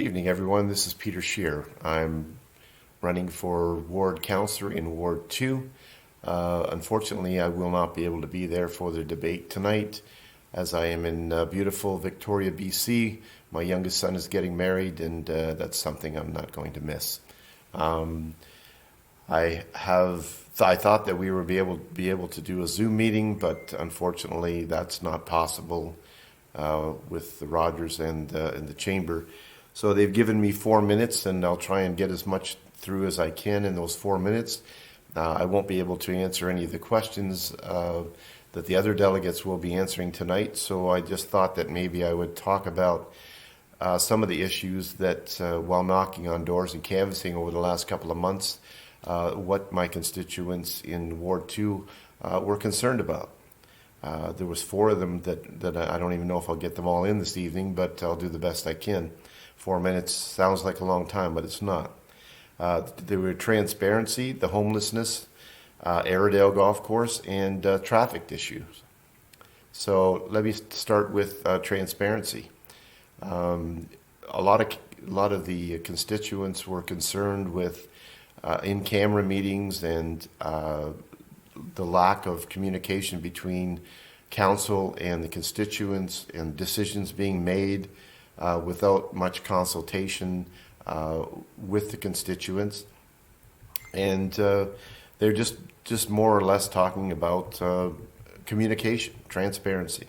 evening, everyone. This is Peter Scheer. I'm running for Ward Councillor in Ward 2. Unfortunately, I will not be able to be there for the debate tonight, as I am in beautiful Victoria, BC. My youngest son is getting married, and that's something I'm not going to miss. I thought that we would be able to do a Zoom meeting, but unfortunately, that's not possible with the Rogers and the Chamber. So they've given me 4 minutes, and I'll try and get as much through as I can in those 4 minutes. I won't be able to answer any of the questions that the other delegates will be answering tonight, so I just thought that maybe I would talk about some of the issues that, while knocking on doors and canvassing over the last couple of months, what my constituents in Ward 2 were concerned about. There was 4 of them that I don't even know if I'll get them all in this evening, but I'll do the best I can. 4 minutes sounds like a long time, but it's not. There were transparency, the homelessness, Airedale Golf Course, and traffic issues. So let me start with transparency. A lot of the constituents were concerned with in-camera meetings and the lack of communication between council and the constituents, and decisions being made without much consultation with the constituents. And they're just more or less talking about communication, transparency.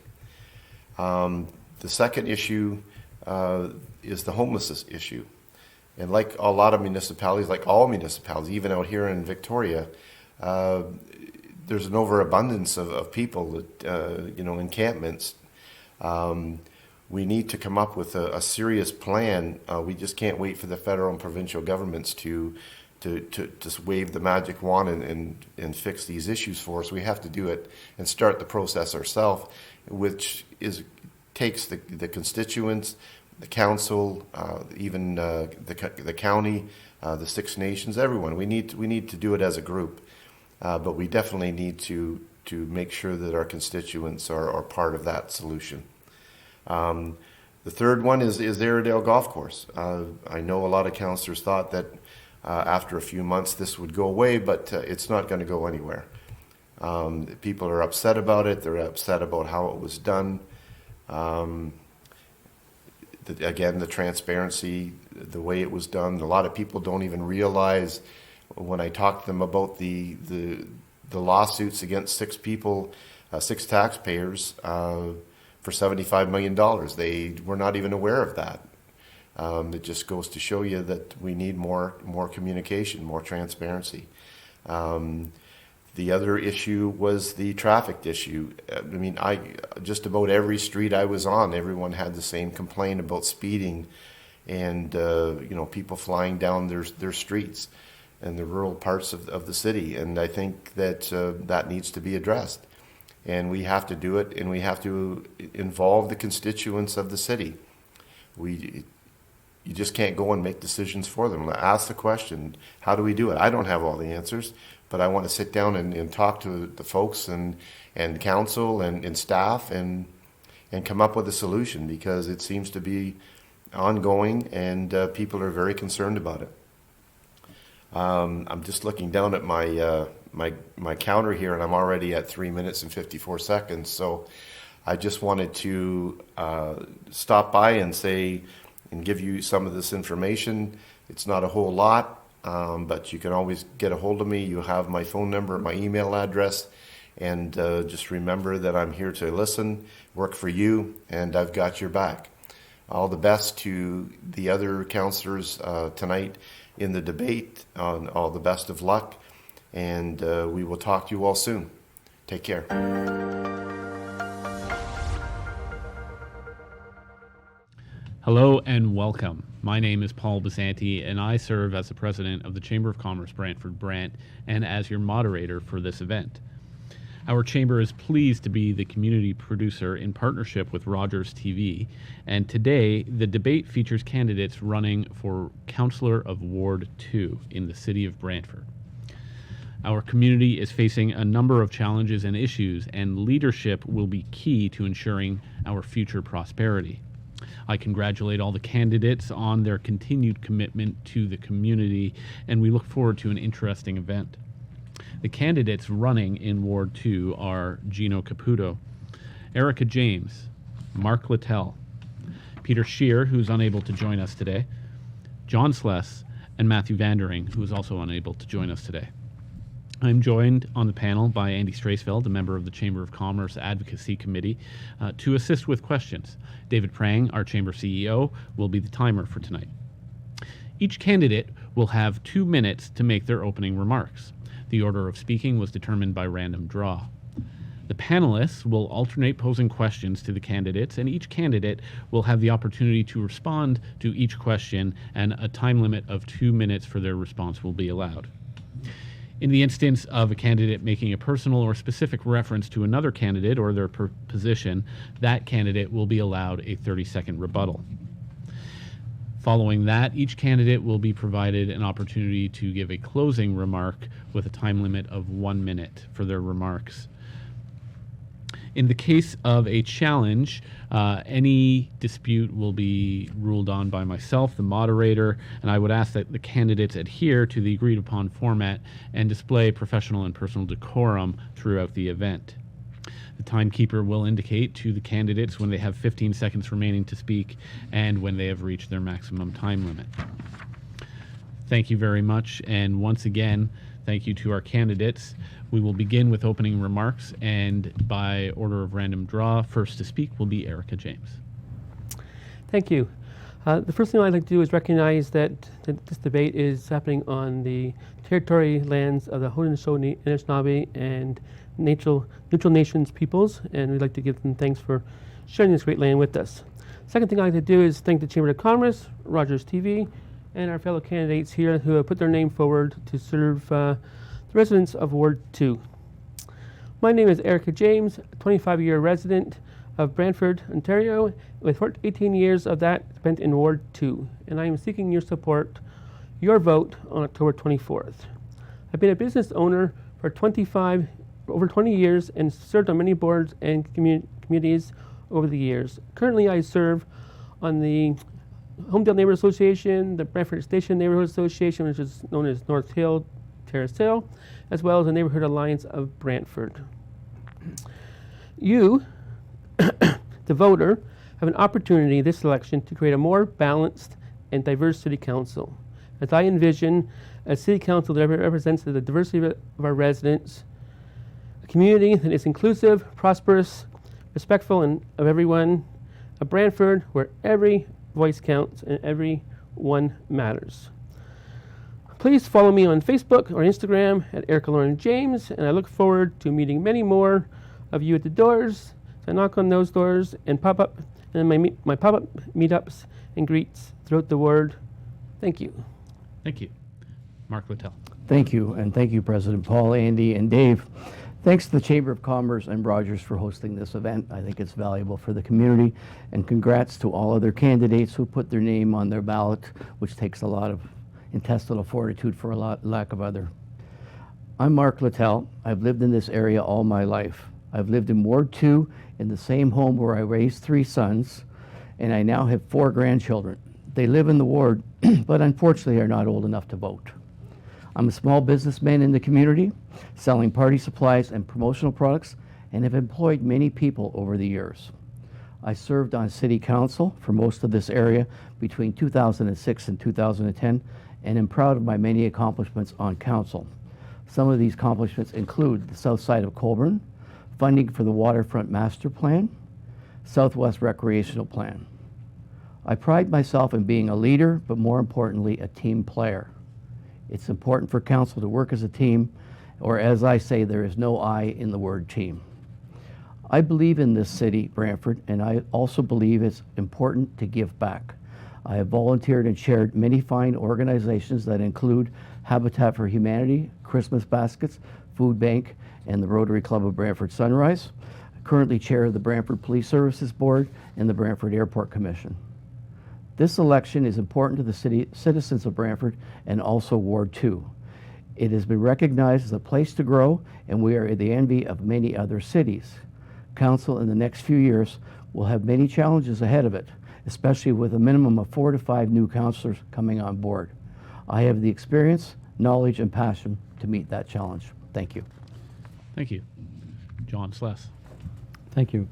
The second issue is the homelessness issue. And like a lot of municipalities, like all municipalities, even out here in Victoria, there's an overabundance of people, encampments. We need to come up with a serious plan. We just can't wait for the federal and provincial governments to just wave the magic wand and fix these issues for us. We have to do it and start the process ourselves, which takes the constituents, the council, even the county, the Six Nations, everyone. We need to do it as a group, but we definitely need to make sure that our constituents are part of that solution. The third one is Airedale Golf Course. I know a lot of councillors thought that after a few months this would go away, but it's not going to go anywhere. People are upset about it. They're upset about how it was done. Again, the transparency, the way it was done. A lot of people don't even realize, when I talk to them about the lawsuits against 6 people, 6 taxpayers for $75 million. They were not even aware of that. It just goes to show you that we need more communication, more transparency. The other issue was the traffic issue. I mean, just about every street I was on, everyone had the same complaint about speeding and people flying down their streets and the rural parts of the city. And I think that that needs to be addressed. And we have to do it, and we have to involve the constituents of the city. You just can't go and make decisions for them. Ask the question, how do we do it? I don't have all the answers, but I want to sit down and talk to the folks and council and staff and come up with a solution, because it seems to be ongoing and people are very concerned about it. I'm just looking down at my counter here, and I'm already at 3 minutes and 54 seconds. So I just wanted to stop by and say and give you some of this information. It's not a whole lot, but you can always get a hold of me. You have my phone number, my email address, and just remember that I'm here to listen, work for you, and I've got your back. All the best to the other councillors tonight in the debate. All the best of luck, and we will talk to you all soon. Take care. Hello and welcome. My name is Paul Basanti, and I serve as the president of the Chamber of Commerce Brantford-Brant and as your moderator for this event. Our chamber is pleased to be the community producer in partnership with Rogers TV, and today the debate features candidates running for Councillor of Ward 2 in the city of Brantford. Our community is facing a number of challenges and issues, and leadership will be key to ensuring our future prosperity. I congratulate all the candidates on their continued commitment to the community, and we look forward to an interesting event. The candidates running in Ward 2 are Gino Caputo, Erica James, Mark Littell, Peter Scheer, who's unable to join us today, John Sless, and Matthew Vandering, who is also unable to join us today. I'm joined on the panel by Andy Straisfeld, a member of the Chamber of Commerce Advocacy Committee, to assist with questions. David Prang, our Chamber CEO, will be the timer for tonight. Each candidate will have 2 minutes to make their opening remarks. The order of speaking was determined by random draw. The panelists will alternate posing questions to the candidates, and each candidate will have the opportunity to respond to each question, and a time limit of 2 minutes for their response will be allowed. In the instance of a candidate making a personal or specific reference to another candidate or their position, that candidate will be allowed a 30-second rebuttal. Following that, each candidate will be provided an opportunity to give a closing remark with a time limit of 1 minute for their remarks. In the case of a challenge, any dispute will be ruled on by myself, the moderator, and I would ask that the candidates adhere to the agreed upon format and display professional and personal decorum throughout the event. The timekeeper will indicate to the candidates when they have 15 seconds remaining to speak and when they have reached their maximum time limit. Thank you very much, and once again, thank you to our candidates. We will begin with opening remarks, and by order of random draw, first to speak will be Erica James. Thank you. The first thing I'd like to do is recognize that this debate is happening on the territory lands of the Haudenosaunee, Anishinaabe, and neutral nations peoples, and we'd like to give them thanks for sharing this great land with us. Second thing I'd like to do is thank the Chamber of Commerce, Rogers TV, and our fellow candidates here who have put their name forward to serve the residents of Ward 2. My name is Erica James, a 25-year resident of Brantford, Ontario, with 18 years of that spent in Ward 2, and I am seeking your support, your vote on October 24th. I've been a business owner for over 20 years and served on many boards and communities over the years. Currently, I serve on the Homedale Neighborhood Association, the Brantford Station Neighborhood Association, which is known as North Hill, Terrace Hill, as well as the Neighborhood Alliance of Brantford. You, the voter, have an opportunity this election to create a more balanced and diverse city council. As I envision a city council that represents the diversity of our residents, a community that is inclusive, prosperous, respectful of everyone, a Brantford where every voice counts and everyone matters. Please follow me on Facebook or Instagram at Erica Lauren James, and I look forward to meeting many more of you at the doors. So I knock on those doors and pop-up, and my pop-up meetups and greets throughout the ward. Thank you. Thank you. Mark Littell. Thank you, and thank you, President Paul, Andy, and Dave. Thanks to the Chamber of Commerce and Rogers for hosting this event. I think it's valuable for the community, and congrats to all other candidates who put their name on their ballot, which takes a lot of intestinal fortitude for lack of other. I'm Mark Littell. I've lived in this area all my life. I've lived in Ward 2 in the same home where I raised 3 sons, and I now have 4 grandchildren. They live in the ward, but unfortunately are not old enough to vote. I'm a small businessman in the community, selling party supplies and promotional products, and have employed many people over the years. I served on City Council for most of this area between 2006 and 2010, and am proud of my many accomplishments on Council. Some of these accomplishments include the south side of Colburn, funding for the Waterfront Master Plan, Southwest Recreational Plan. I pride myself in being a leader, but more importantly, a team player. It's important for Council to work as a team, or as I say, there is no I in the word team. I believe in this city, Brantford, and I also believe it's important to give back. I have volunteered and chaired many fine organizations that include Habitat for Humanity, Christmas Baskets, Food Bank, and the Rotary Club of Brantford Sunrise. I currently chair the Brantford Police Services Board and the Brantford Airport Commission. This election is important to the citizens of Brantford and also Ward 2. It has been recognized as a place to grow, and we are the envy of many other cities. Council in the next few years will have many challenges ahead of it, especially with a minimum of 4 to 5 new councillors coming on board. I have the experience, knowledge, and passion to meet that challenge. Thank you. Thank you. John Sless. Thank you.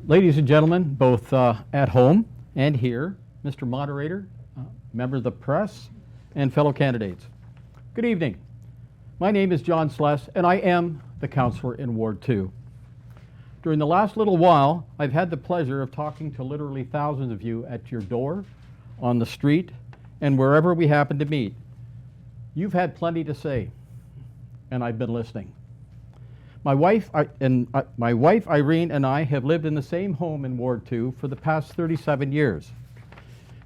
Ladies and gentlemen, both at home and here, Mr. Moderator, members of the press, and fellow candidates, good evening. My name is John Sless, and I am the councillor in Ward 2. During the last little while, I've had the pleasure of talking to literally thousands of you at your door, on the street, and wherever we happen to meet. You've had plenty to say, and I've been listening. My wife Irene and I have lived in the same home in Ward 2 for the past 37 years.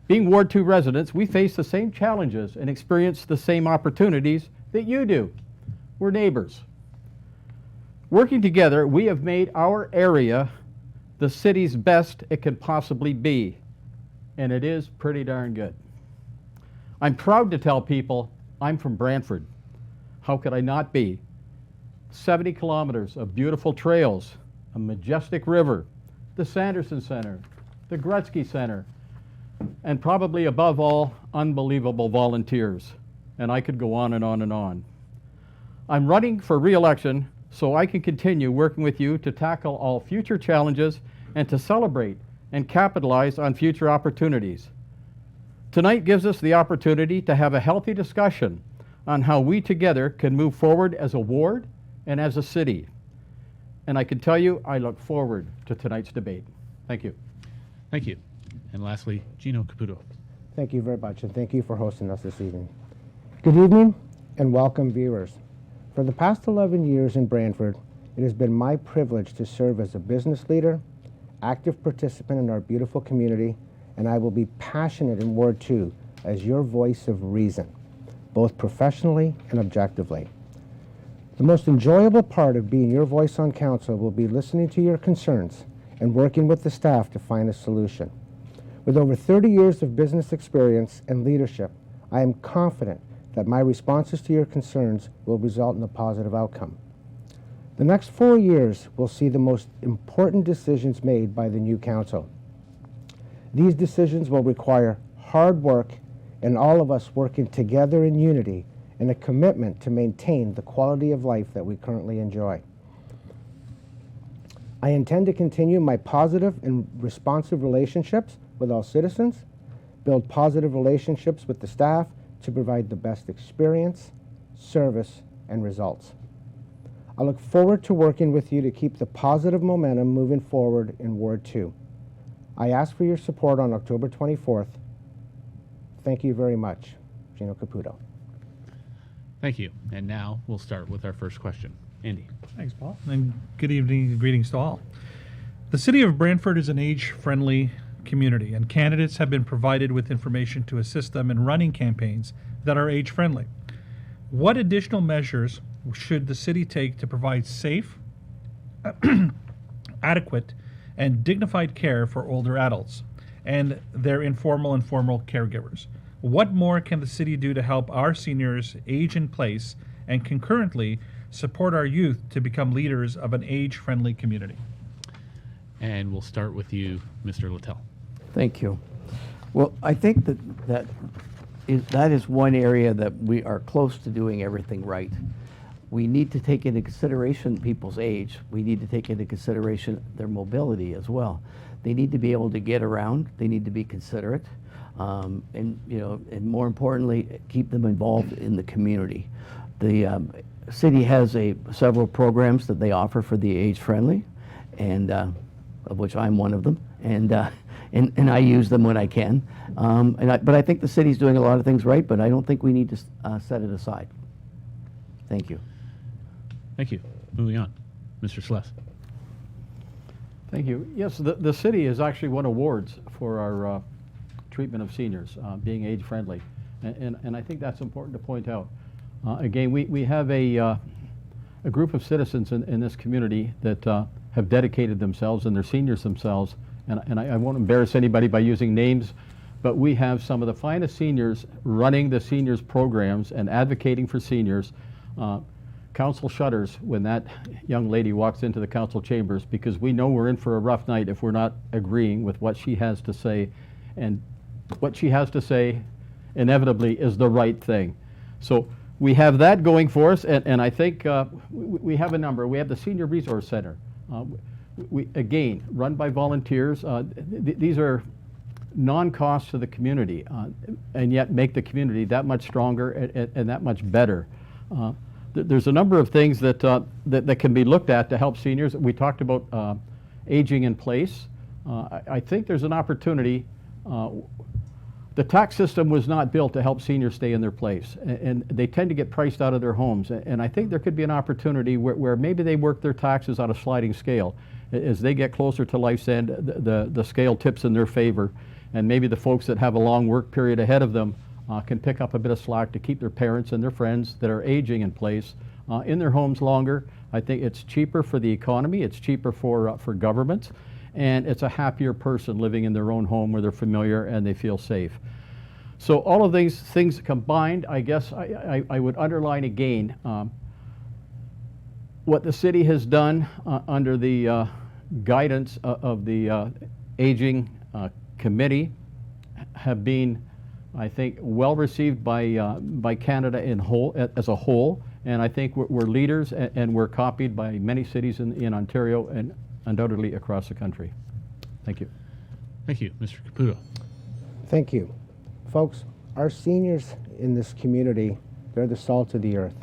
Being Ward 2 residents, we face the same challenges and experience the same opportunities that you do. We're neighbors. Working together, we have made our area the city's best it can possibly be, and it is pretty darn good. I'm proud to tell people I'm from Brantford. How could I not be? 70 kilometers of beautiful trails, a majestic river, the Sanderson Center, the Gretzky Center, and probably above all, unbelievable volunteers. And I could go on and on and on. I'm running for re-election so I can continue working with you to tackle all future challenges and to celebrate and capitalize on future opportunities. Tonight gives us the opportunity to have a healthy discussion on how we together can move forward as a ward and as a city. And I can tell you, I look forward to tonight's debate. Thank you. Thank you. And lastly, Gino Caputo. Thank you very much, and thank you for hosting us this evening. Good evening, and welcome, viewers. For the past 11 years in Brantford, it has been my privilege to serve as a business leader, active participant in our beautiful community, and I will be passionate in Ward 2 as your voice of reason, both professionally and objectively. The most enjoyable part of being your voice on council will be listening to your concerns and working with the staff to find a solution. With over 30 years of business experience and leadership, I am confident that my responses to your concerns will result in a positive outcome. The next 4 years will see the most important decisions made by the new council. These decisions will require hard work and all of us working together in unity and a commitment to maintain the quality of life that we currently enjoy. I intend to continue my positive and responsive relationships with all citizens, build positive relationships with the staff to provide the best experience, service, and results. I look forward to working with you to keep the positive momentum moving forward in Ward 2. I ask for your support on October 24th. Thank you very much. Gino Caputo. Thank you. And now we'll start with our first question. Andy. Thanks, Paul. And good evening and greetings to all. The City of Brantford is an age-friendly community, and candidates have been provided with information to assist them in running campaigns that are age-friendly. What additional measures should the city take to provide safe, adequate, and dignified care for older adults and their informal and formal caregivers? What more can the city do to help our seniors age in place and concurrently support our youth to become leaders of an age-friendly community? And we'll start with you, Mr. Littell. Thank you. Well, I think that is one area that we are close to doing everything right. We need to take into consideration people's age. We need to take into consideration their mobility as well. They need to be able to get around. They need to be considerate, and more importantly, keep them involved in the community. The city has several programs that they offer for the age-friendly, and of which I'm one of them, and I use them when I can. But I think the city's doing a lot of things right, but I don't think we need to set it aside. Thank you. Thank you. Moving on. Mr. Sless. Thank you. Yes, the city has actually won awards for our treatment of seniors, being age-friendly. And I think that's important to point out. Again, we have a group of citizens in this community that have dedicated themselves and their seniors themselves, and I won't embarrass anybody by using names, but we have some of the finest seniors running the seniors programs and advocating for seniors. council shudders when that young lady walks into the council chambers, because we know we're in for a rough night if we're not agreeing with what she has to say, and what she has to say inevitably is the right thing. So we have that going for us, and I think we have a number. We have the Senior Resource Center. We again, run by volunteers. These are non-cost to the community, and yet make the community that much stronger and that much better. There's a number of things that can be looked at to help seniors. We talked about aging in place. I think there's an opportunity. The tax system was not built to help seniors stay in their place, and they tend to get priced out of their homes. And I think there could be an opportunity where maybe they work their taxes on a sliding scale. As they get closer to life's end, the scale tips in their favor, and maybe the folks that have a long work period ahead of them can pick up a bit of slack to keep their parents and their friends that are aging in place in their homes longer. I think it's cheaper for the economy, it's cheaper for governments, and it's a happier person living in their own home where they're familiar and they feel safe. So all of these things combined, I guess I would underline again what the city has done under the guidance of the Aging Committee have been, I think, well received by Canada as a whole, and I think we're leaders, and we're copied by many cities in Ontario and undoubtedly across the country. Thank you. Thank you, Mr. Caputo. Thank you. Folks, our seniors in this community, they're the salt of the earth.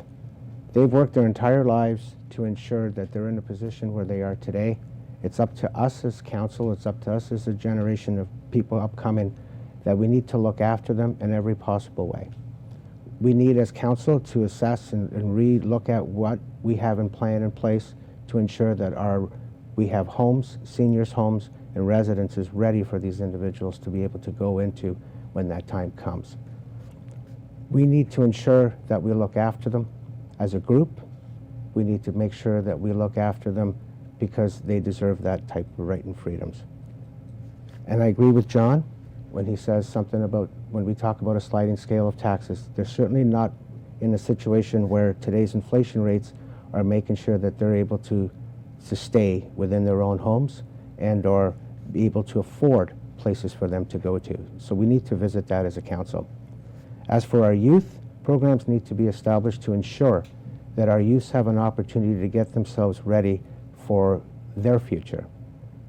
They've worked their entire lives to ensure that they're in a position where they are today. It's up to us as council, it's up to us as a generation of people upcoming, that we need to look after them in every possible way. We need as council to assess and re-look at what we have in place to ensure that we have homes, seniors' homes, and residences ready for these individuals to be able to go into when that time comes. We need to ensure that we look after them as a group. We need to make sure that we look after them because they deserve that type of right and freedoms. And I agree with John when he says something about when we talk about a sliding scale of taxes. They're certainly not in a situation where today's inflation rates are making sure that they're able to stay within their own homes and or be able to afford places for them to go to. So we need to visit that as a council. As for our youth, programs need to be established to ensure that our youth have an opportunity to get themselves ready for their future,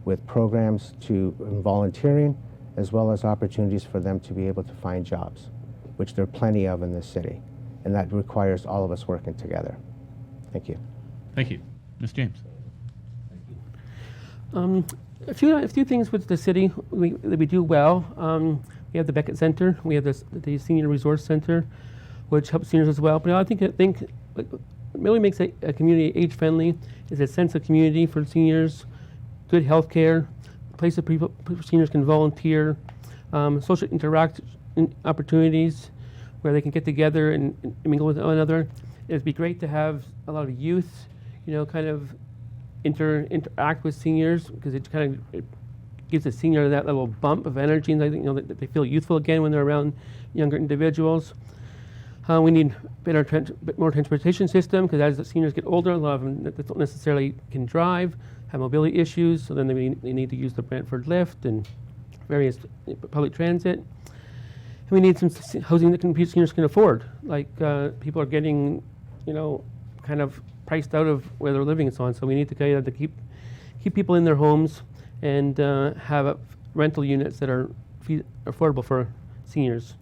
with programs to volunteering, as well as opportunities for them to be able to find jobs, which there are plenty of in this city. And that requires all of us working together. Thank you. Thank you. Ms. James. A few things with the city that we do well. We have the Beckett Center. We have the Senior Resource Center, which helps seniors as well. But I think what really makes a community age-friendly is a sense of community for seniors, good health care, a place that seniors can volunteer, social interaction opportunities where they can get together and mingle with one another. It'd be great to have a lot of youth, kind of interact with seniors, because it gives the senior that little bump of energy, and that they feel youthful again when they're around younger individuals. We need a bit more transportation system, because as the seniors get older, a lot of them don't necessarily can drive, have mobility issues, so then they need to use the Brantford lift and various public transit. And we need some housing that seniors can afford. Like people are getting, kind of priced out of where they're living and so on. So we need to keep people in their homes and have rental units that are affordable for seniors.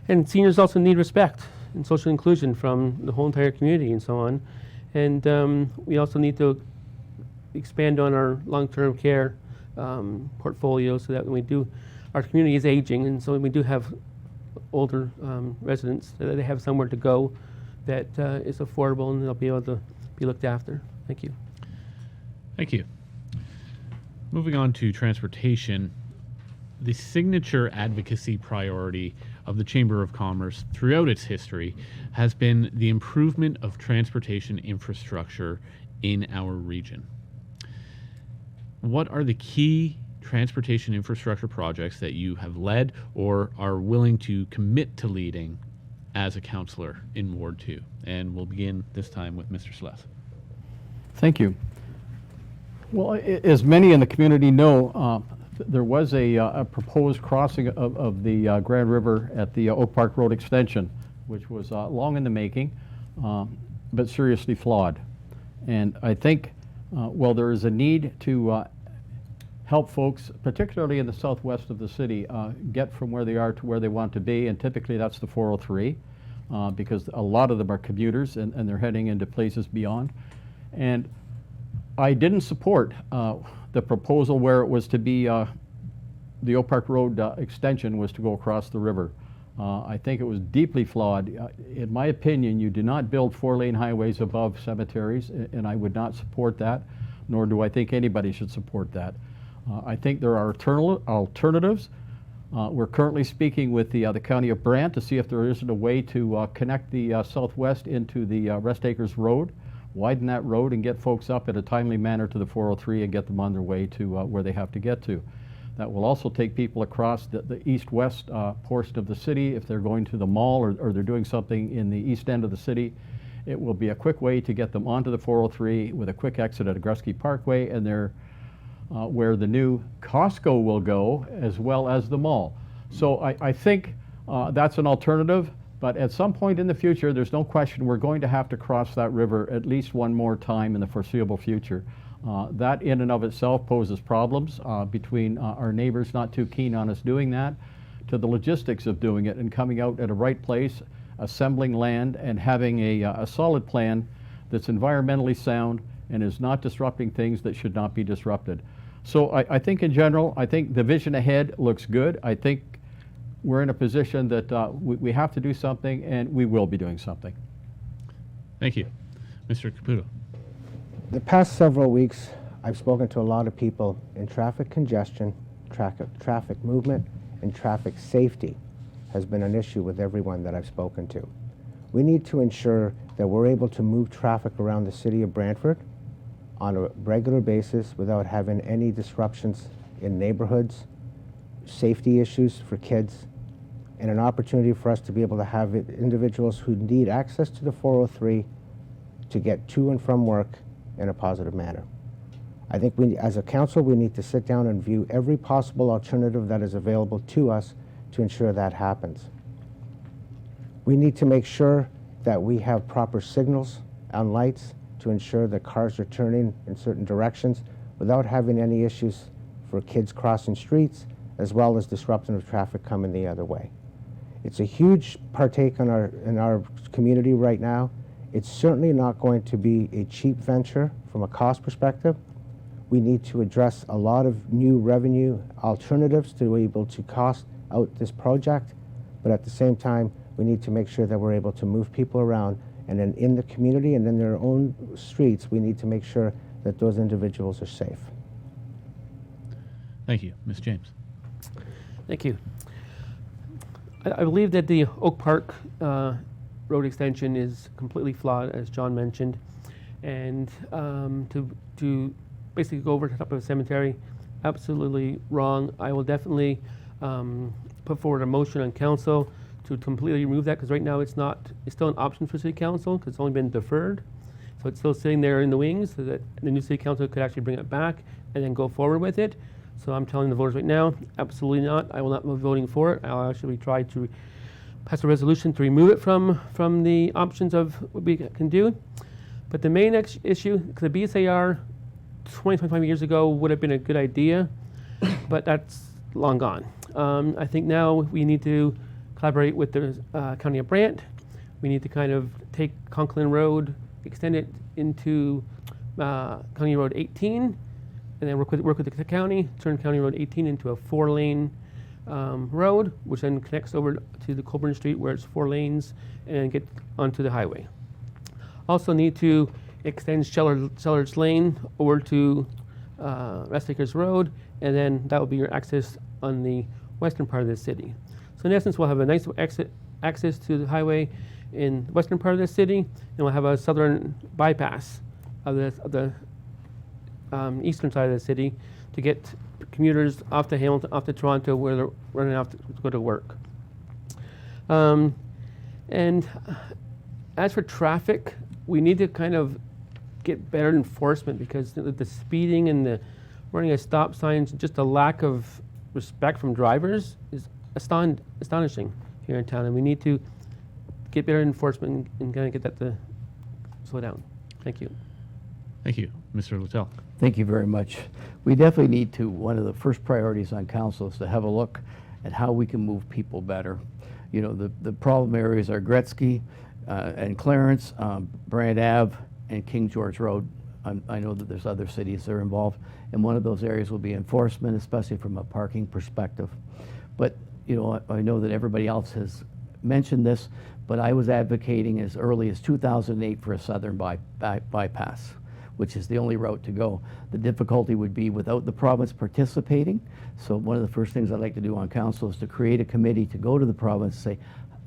And seniors also need respect and social inclusion from the whole entire community and so on. And we also need to expand on our long-term care portfolio, so that when our community is aging, and so when we do have older residents, that they have somewhere to go that is affordable, and they'll be able to be looked after. Thank you. Thank you. Moving on to transportation, the signature advocacy priority of the Chamber of Commerce throughout its history has been the improvement of transportation infrastructure in our region. What are the key transportation infrastructure projects that you have led or are willing to commit to leading as a councillor in Ward 2? And we'll begin this time with Mr. Sleth. Thank you. Well, as many in the community know, there was a proposed crossing of the Grand River at the Oak Park Road extension, which was long in the making, but seriously flawed. And I think, well, there is a need to help folks, particularly in the southwest of the city, get from where they are to where they want to be, and typically that's the 403, because a lot of them are commuters and they're heading into places beyond. And I didn't support the proposal where it was to be the Oak Park Road extension was to go across the river. I think it was deeply flawed. In my opinion, you do not build 4-lane highways above cemeteries, and I would not support that, nor do I think anybody should support that. I think there are alternatives. We're currently speaking with the County of Brant to see if there isn't a way to connect the southwest into the Rest Acres Road, widen that road and get folks up in a timely manner to the 403 and get them on their way to where they have to get to. That will also take people across the east-west portion of the city. If they're going to the mall or they're doing something in the east end of the city, it will be a quick way to get them onto the 403 with a quick exit at Agreski Parkway, and they're where the new Costco will go, as well as the mall. So I think that's an alternative, but at some point in the future, there's no question we're going to have to cross that river at least one more time in the foreseeable future. That in and of itself poses problems between our neighbors not too keen on us doing that, to the logistics of doing it and coming out at a right place, assembling land, and having a solid plan that's environmentally sound and is not disrupting things that should not be disrupted. So I think in general, I think the vision ahead looks good. I think we're in a position that we have to do something, and we will be doing something. Thank you. Mr. Caputo. The past several weeks, I've spoken to a lot of people in traffic congestion, traffic movement, and traffic safety has been an issue with everyone that I've spoken to. We need to ensure that we're able to move traffic around the city of Brantford on a regular basis without having any disruptions in neighborhoods, safety issues for kids, and an opportunity for us to be able to have individuals who need access to the 403 to get to and from work in a positive manner. I think we, as a council, we need to sit down and view every possible alternative that is available to us to ensure that happens. We need to make sure that we have proper signals and lights to ensure that cars are turning in certain directions without having any issues for kids crossing streets, as well as disruption of traffic coming the other way. It's a huge partake in our community right now. It's certainly not going to be a cheap venture from a cost perspective. We need to address a lot of new revenue alternatives to be able to cost out this project, but at the same time, we need to make sure that we're able to move people around, and then in the community and in their own streets, we need to make sure that those individuals are safe. Thank you. Ms. James. Thank you. I believe that the Oak Park road extension is completely flawed, as John mentioned, and to basically go over to the top of a cemetery, absolutely wrong. I will definitely put forward a motion on council to completely remove that, because right now it's still an option for city council because it's only been deferred. So it's still sitting there in the wings so that the new city council could actually bring it back and then go forward with it. So I'm telling the voters right now, absolutely not. I will not be voting for it. I'll actually try to pass a resolution to remove it from the options of what we can do. But the main issue, because the BSAR 20, 25 years ago would have been a good idea, but that's long gone. I think now we need to collaborate with the County of Brant. We need to kind of take Conklin Road, extend it into County Road 18, and then work with the county, turn County Road 18 into a 4-lane road, which then connects over to the Colburn Street where it's 4 lanes and get onto the highway. Also need to extend Sellards Lane over to Rest Acres Road, and then that will be your access on the western part of the city. So in essence, we'll have a nice access to the highway in the western part of the city, and we'll have a southern bypass of the eastern side of the city to get commuters off to Hamilton, off to Toronto, where they're running off to go to work. And as for traffic, we need to kind of get better enforcement, because the speeding and the running of stop signs, just a lack of respect from drivers is astonishing here in town, and we need to get better enforcement and kind of get that to slow down. Thank you. Thank you. Mr. Littell. Thank you very much. We definitely need to, one of the first priorities on council is to have a look at how we can move people better. You know, the problem areas are Gretzky and Clarence, Brant Ave, and King George Road. I know that there's other cities that are involved, and one of those areas will be enforcement, especially from a parking perspective. But, you know, I know that everybody else has mentioned this, but I was advocating as early as 2008 for a southern bypass, which is the only route to go. The difficulty would be without the province participating. So one of the first things I'd like to do on council is to create a committee to go to the province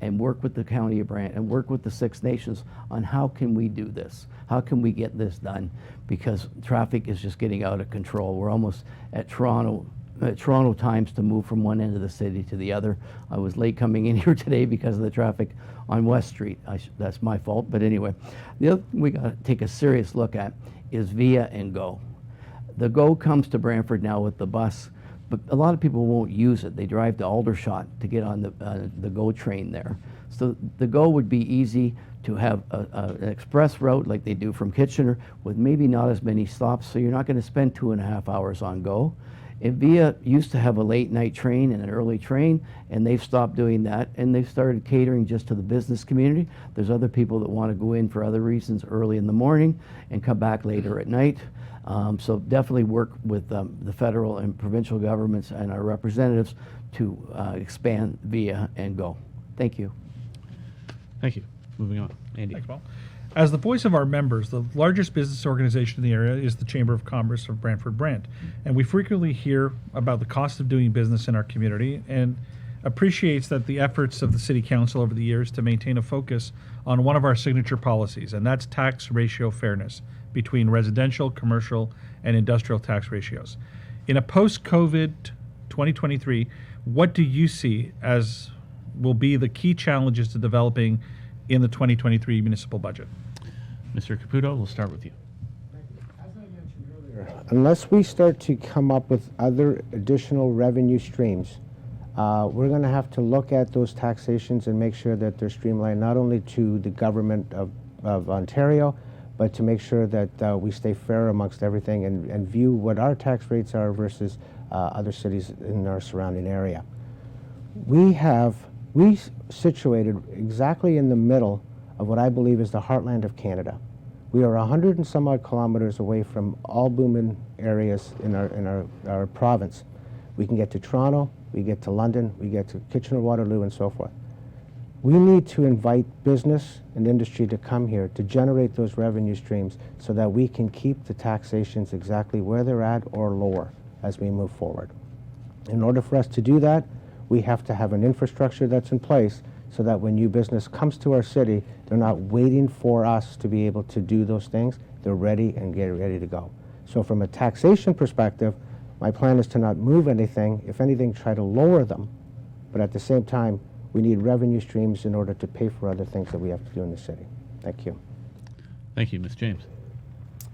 and work with the County of Brant and work with the Six Nations on how can we do this? How can we get this done? Because traffic is just getting out of control. We're almost at Toronto times to move from one end of the city to the other. I was late coming in here today because of the traffic on West Street. That's my fault, but anyway. The other thing we got to take a serious look at is Via and Go. The Go comes to Brantford now with the bus, but a lot of people won't use it. They drive to Aldershot to get on the Go train there. So the Go would be easy to have an express route like they do from Kitchener with maybe not as many stops, so you're not going to spend 2.5 hours on Go. And Via used to have a late night train and an early train, and they've stopped doing that, and they've started catering just to the business community. There's other people that want to go in for other reasons early in the morning and come back later at night. So definitely work with the federal and provincial governments and our representatives to expand Via and Go. Thank you. Thank you. Moving on. Andy. Thanks, Paul. As the voice of our members, the largest business organization in the area is the Chamber of Commerce of Brantford-Brant, and we frequently hear about the cost of doing business in our community and appreciates that the efforts of the City Council over the years to maintain a focus on one of our signature policies, and that's tax ratio fairness between residential, commercial, and industrial tax ratios. In a post-COVID 2023, what do you see as will be the key challenges to developing in the 2023 municipal budget? Mr. Caputo, we'll start with you. As I mentioned earlier, unless we start to come up with other additional revenue streams, we're going to have to look at those taxations and make sure that they're streamlined not only to the government of Ontario, but to make sure that we stay fair amongst everything and view what our tax rates are versus other cities in our surrounding area. We situated exactly in the middle of what I believe is the heartland of Canada. We are 100 and some odd kilometers away from all booming areas in our province. We can get to Toronto, we get to London, we get to Kitchener-Waterloo, and so forth. We need to invite business and industry to come here to generate those revenue streams so that we can keep the taxations exactly where they're at or lower as we move forward. In order for us to do that, we have to have an infrastructure that's in place so that when new business comes to our city, they're not waiting for us to be able to do those things. They're ready and get ready to go. So from a taxation perspective, my plan is to not move anything, if anything, try to lower them. But at the same time, we need revenue streams in order to pay for other things that we have to do in the city. Thank you. Thank you, Ms. James.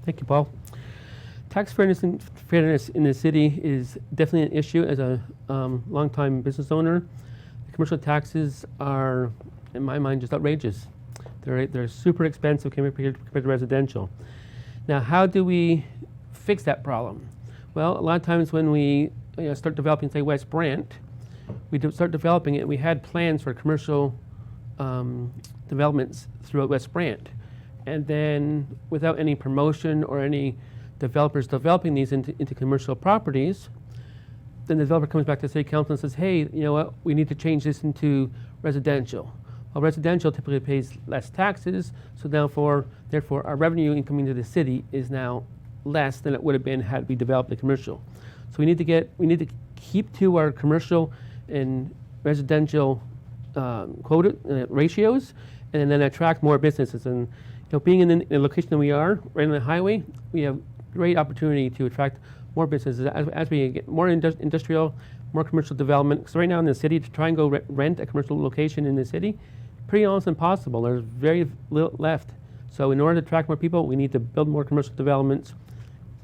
Thank you, Paul. Tax fairness in the city is definitely an issue. As a longtime business owner, the commercial taxes are, in my mind, just outrageous. They're super expensive compared to residential. Now, how do we fix that problem? Well, a lot of times when we start developing, say, West Brant, we start developing it. We had plans for commercial developments throughout West Brant, and then without any promotion or any developers developing these into commercial properties, then the developer comes back to the city council and says, hey, you know what, we need to change this into residential. Well, residential typically pays less taxes, so therefore our revenue incoming to the city is now less than it would have been had we developed the commercial. So we need to keep to our commercial and residential quota ratios, and then attract more businesses. And being in the location that we are, right on the highway, we have great opportunity to attract more businesses as we get more industrial, more commercial development. So right now in the city, to try and go rent a commercial location in the city pretty almost impossible. There's very little left. So in order to attract more people, we need to build more commercial developments,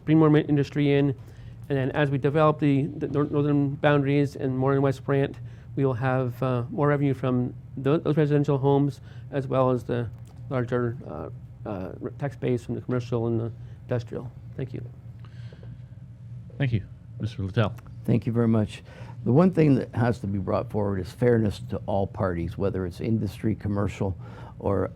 bring more industry in, and then as we develop the northern boundaries and more in West Brant, we will have more revenue from those residential homes as well as the larger tax base from the commercial and the industrial. Thank you. Thank you. Mr. Littell. Thank you very much. The one thing that has to be brought forward is fairness to all parties, whether it's industry, commercial, or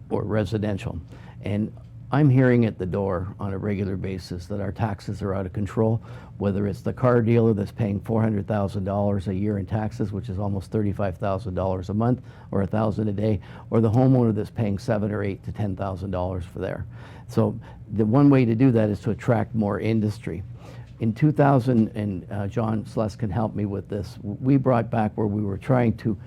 residential. And I'm hearing at the door on a regular basis that our taxes are out of control, whether it's the car dealer that's paying $400,000 a year in taxes, which is almost $35,000 a month, or $1,000 a day, or the homeowner that's paying $7,000 or $8,000 to $10,000 for there. So the one way to do that is to attract more industry. In 2000, and John Sless can help me with this, we brought back where we were trying to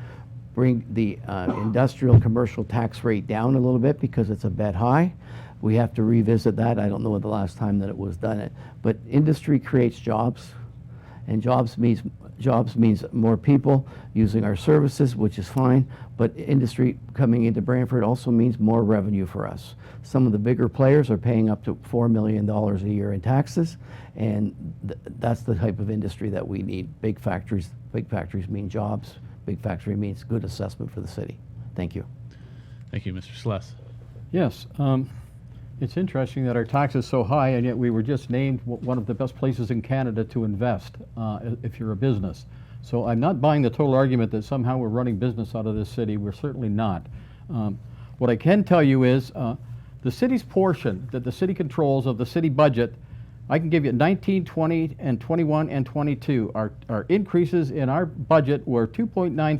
bring the industrial commercial tax rate down a little bit because it's a bit high. We have to revisit that. I don't know the last time that it was done. But industry creates jobs, and jobs means more people using our services, which is fine. But industry coming into Brantford also means more revenue for us. Some of the bigger players are paying up to $4 million a year in taxes, and that's the type of industry that we need. Big factories mean jobs. Big factory means good assessment for the city. Thank you. Thank you, Mr. Sless. Yes. It's interesting that our tax is so high, and yet we were just named one of the best places in Canada to invest if you're a business. So I'm not buying the total argument that somehow we're running business out of this city. We're certainly not. What I can tell you is the city's portion that the city controls of the city budget, I can give you 19, 20, and 21, and 22. Our increases in our budget were 2.94,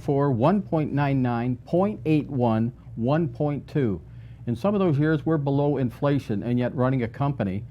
1.99, 0.81, 1.2. In some of those years, we're below inflation, and yet running a company,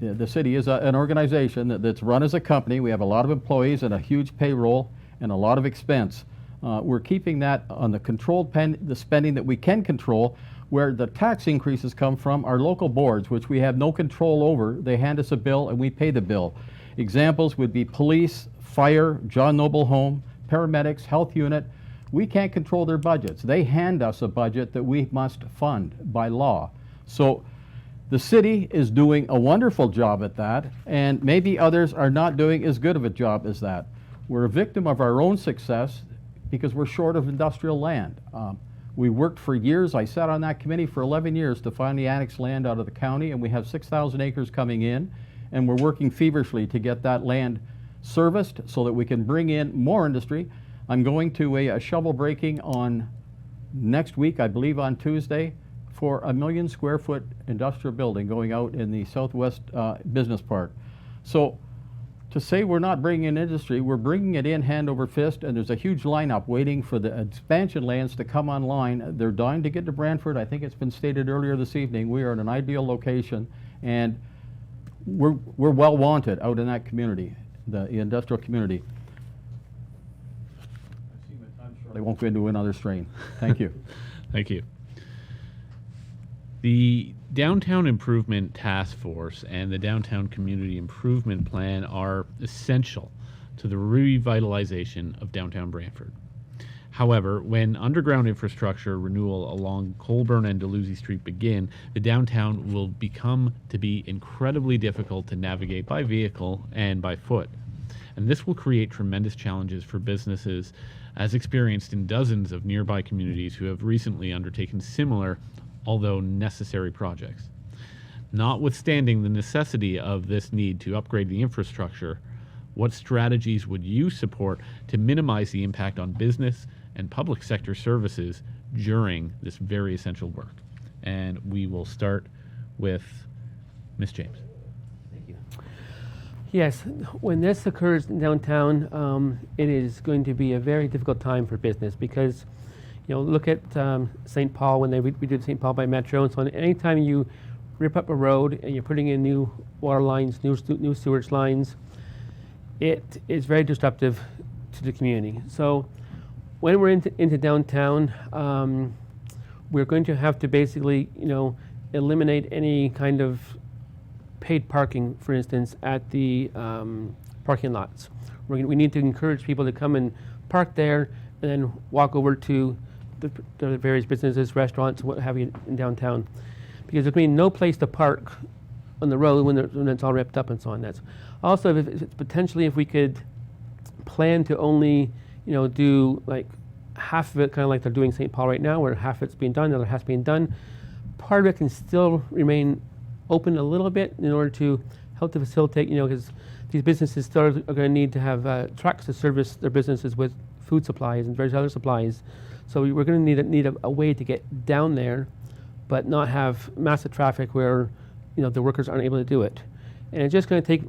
the city is an organization that's run as a company. We have a lot of employees and a huge payroll and a lot of expense. We're keeping that on the controlled the spending that we can control. Where the tax increases come from are local boards, which we have no control over. They hand us a bill and we pay the bill. Examples would be police, fire, John Noble Home, paramedics, health unit. We can't control their budgets. They hand us a budget that we must fund by law. So the city is doing a wonderful job at that, and maybe others are not doing as good of a job as that. We're a victim of our own success because we're short of industrial land. We worked for years. I sat on that committee for 11 years to find the annexed land out of the county, and we have 6,000 acres coming in, and we're working feverishly to get that land serviced so that we can bring in more industry. I'm going to a shovel breaking on next week, I believe on Tuesday, for a 1 million square foot industrial building going out in the Southwest Business Park. So to say we're not bringing in industry, we're bringing it in hand over fist, and there's a huge lineup waiting for the expansion lands to come online. They're dying to get to Brantford. I think it's been stated earlier this evening. We are in an ideal location, and we're well wanted out in that community, the industrial community. I see my time's short. I won't go into another strain. Thank you. Thank you. The Downtown Improvement Task Force and the Downtown Community Improvement Plan are essential to the revitalization of downtown Brantford. However, when underground infrastructure renewal along Colburn and Dalhousie Street begin, the downtown will become to be incredibly difficult to navigate by vehicle and by foot. And this will create tremendous challenges for businesses, as experienced in dozens of nearby communities who have recently undertaken similar, although necessary projects. Notwithstanding the necessity of this need to upgrade the infrastructure, what strategies would you support to minimize the impact on business and public sector services during this very essential work? And we will start with Ms. James. Thank you. Yes, when this occurs in downtown, it is going to be a very difficult time for business because look at St. Paul when we did St. Paul by Metro, and so on. Anytime you rip up a road and you're putting in new water lines, new sewage lines, it is very disruptive to the community. So when we're into downtown, we're going to have to basically, eliminate any kind of paid parking, for instance, at the parking lots. We need to encourage people to come and park there and then walk over to the various businesses, restaurants, what have you in downtown. Because there's going to be no place to park on the road when it's all wrapped up and so on. That's also if it's potentially if we could plan to only do like half of it, kind of like they're doing St. Paul right now, where half of it's being done, the other half's being done. Part of it can still remain open a little bit in order to help to facilitate, because these businesses still are going to need to have trucks to service their businesses with food supplies and various other supplies. So we're going to need a way to get down there, but not have massive traffic where the workers aren't able to do it. And it's just going to take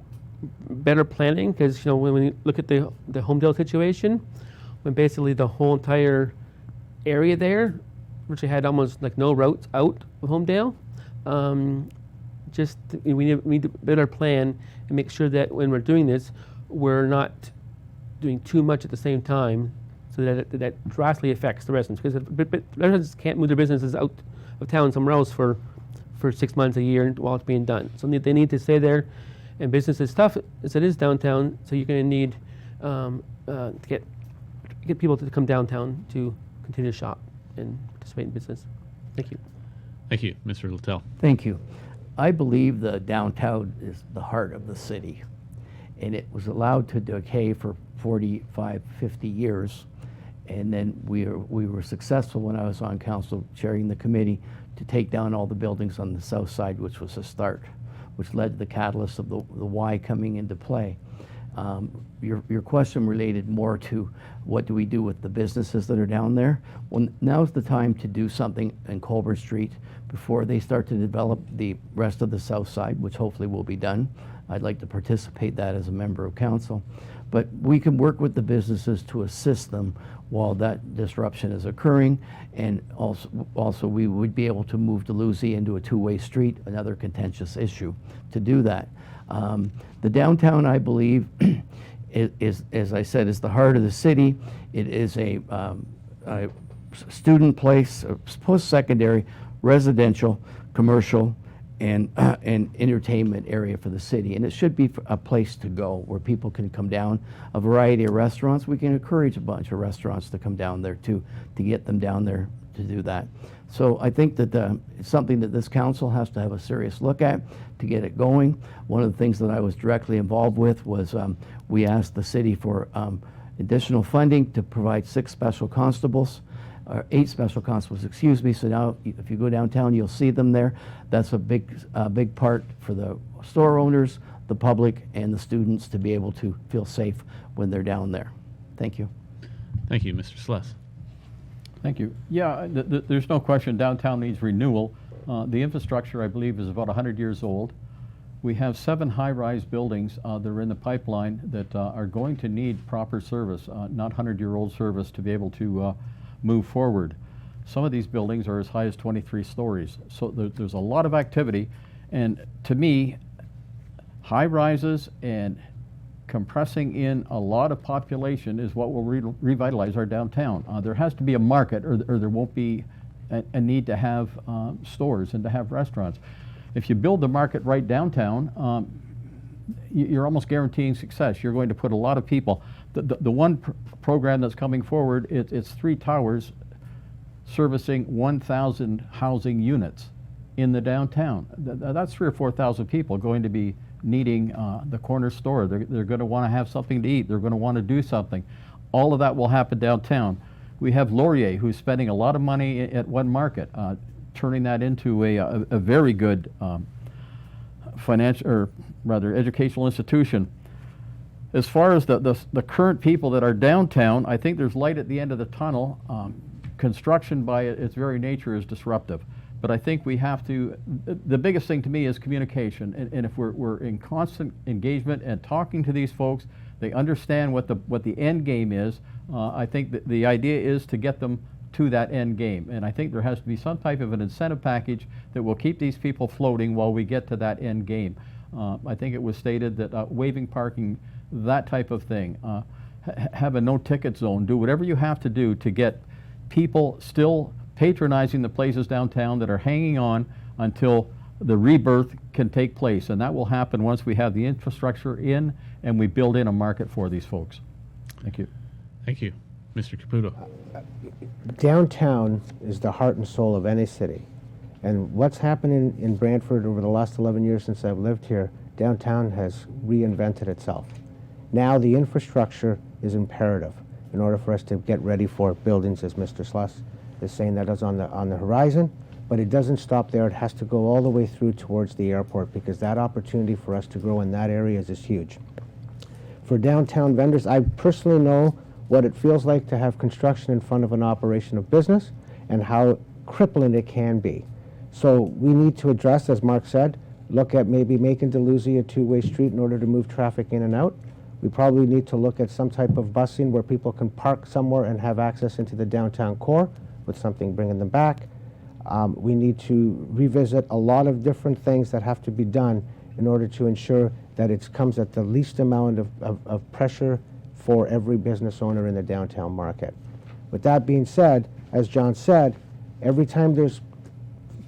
better planning because when we look at the Homedale situation, when basically the whole entire area there, which had almost like no routes out of Homedale, we need to better plan and make sure that when we're doing this, we're not doing too much at the same time, so that drastically affects the residents. Because residents can't move their businesses out of town somewhere else for 6 months, a year while it's being done. So they need to stay there, and business is tough as it is downtown. So you're going to need to get people to come downtown to continue to shop and participate in business. Thank you. Thank you, Mr. Littell. Thank you. I believe the downtown is the heart of the city, and it was allowed to decay for 45, 50 years. And then we were successful when I was on council chairing the committee to take down all the buildings on the south side, which was a start, which led to the catalyst of the Y coming into play. Your question related more to what do we do with the businesses that are down there? Well, now's the time to do something in Colbert Street before they start to develop the rest of the south side, which hopefully will be done. I'd like to participate that as a member of council. But we can work with the businesses to assist them while that disruption is occurring, and also we would be able to move Dalhousie into a two-way street, another contentious issue, to do that. The downtown, I believe, is, as I said, is the heart of the city. It is a student place, post-secondary, residential, commercial, and entertainment area for the city. And it should be a place to go where people can come down, a variety of restaurants. We can encourage a bunch of restaurants to come down there too, to get them down there to do that. So I think that it's something that this council has to have a serious look at to get it going. One of the things that I was directly involved with was we asked the city for additional funding to provide 6 special constables. 8 special constables, excuse me. So now if you go downtown, you'll see them there. That's a big part for the store owners, the public, and the students to be able to feel safe when they're down there. Thank you. Thank you, Mr. Sless. Thank you. Yeah, there's no question downtown needs renewal. The infrastructure, I believe, is about 100 years old. We have 7 high-rise buildings that are in the pipeline that are going to need proper service, not 100-year-old service, to be able to move forward. Some of these buildings are as high as 23 stories. So there's a lot of activity. And to me, high rises and compressing in a lot of population is what will revitalize our downtown. There has to be a market, or there won't be a need to have stores and to have restaurants. If you build the market right downtown, you're almost guaranteeing success. You're going to put a lot of people. The one program that's coming forward, it's 3 towers servicing 1,000 housing units in the downtown. That's 3,000 or 4,000 people going to be needing the corner store. They're going to want to have something to eat. They're going to want to do something. All of that will happen downtown. We have Laurier, who's spending a lot of money at One Market, turning that into a very good financial, or rather educational institution. As far as the current people that are downtown, I think there's light at the end of the tunnel. Construction by its very nature is disruptive. But I think we have to, the biggest thing to me is communication. And if we're in constant engagement and talking to these folks, they understand what the end game is. I think that the idea is to get them to that end game. And I think there has to be some type of an incentive package that will keep these people floating while we get to that end game. I think it was stated that waiving parking, that type of thing, have a no-ticket zone, do whatever you have to do to get people still patronizing the places downtown that are hanging on until the rebirth can take place. And that will happen once we have the infrastructure in and we build in a market for these folks. Thank you. Thank you. Mr. Caputo. Downtown is the heart and soul of any city. And what's happened in Brantford over the last 11 years since I've lived here, downtown has reinvented itself. Now the infrastructure is imperative in order for us to get ready for buildings, as Mr. Sluss is saying, that is on the horizon. But it doesn't stop there. It has to go all the way through towards the airport, because that opportunity for us to grow in that area is huge. For downtown vendors, I personally know what it feels like to have construction in front of an operation of business and how crippling it can be. So we need to address, as Mark said, look at maybe making Dalhousie a two-way street in order to move traffic in and out. We probably need to look at some type of busing where people can park somewhere and have access into the downtown core with something bringing them back. We need to revisit a lot of different things that have to be done in order to ensure that it comes at the least amount of pressure for every business owner in the downtown market. With that being said, as John said, every time there's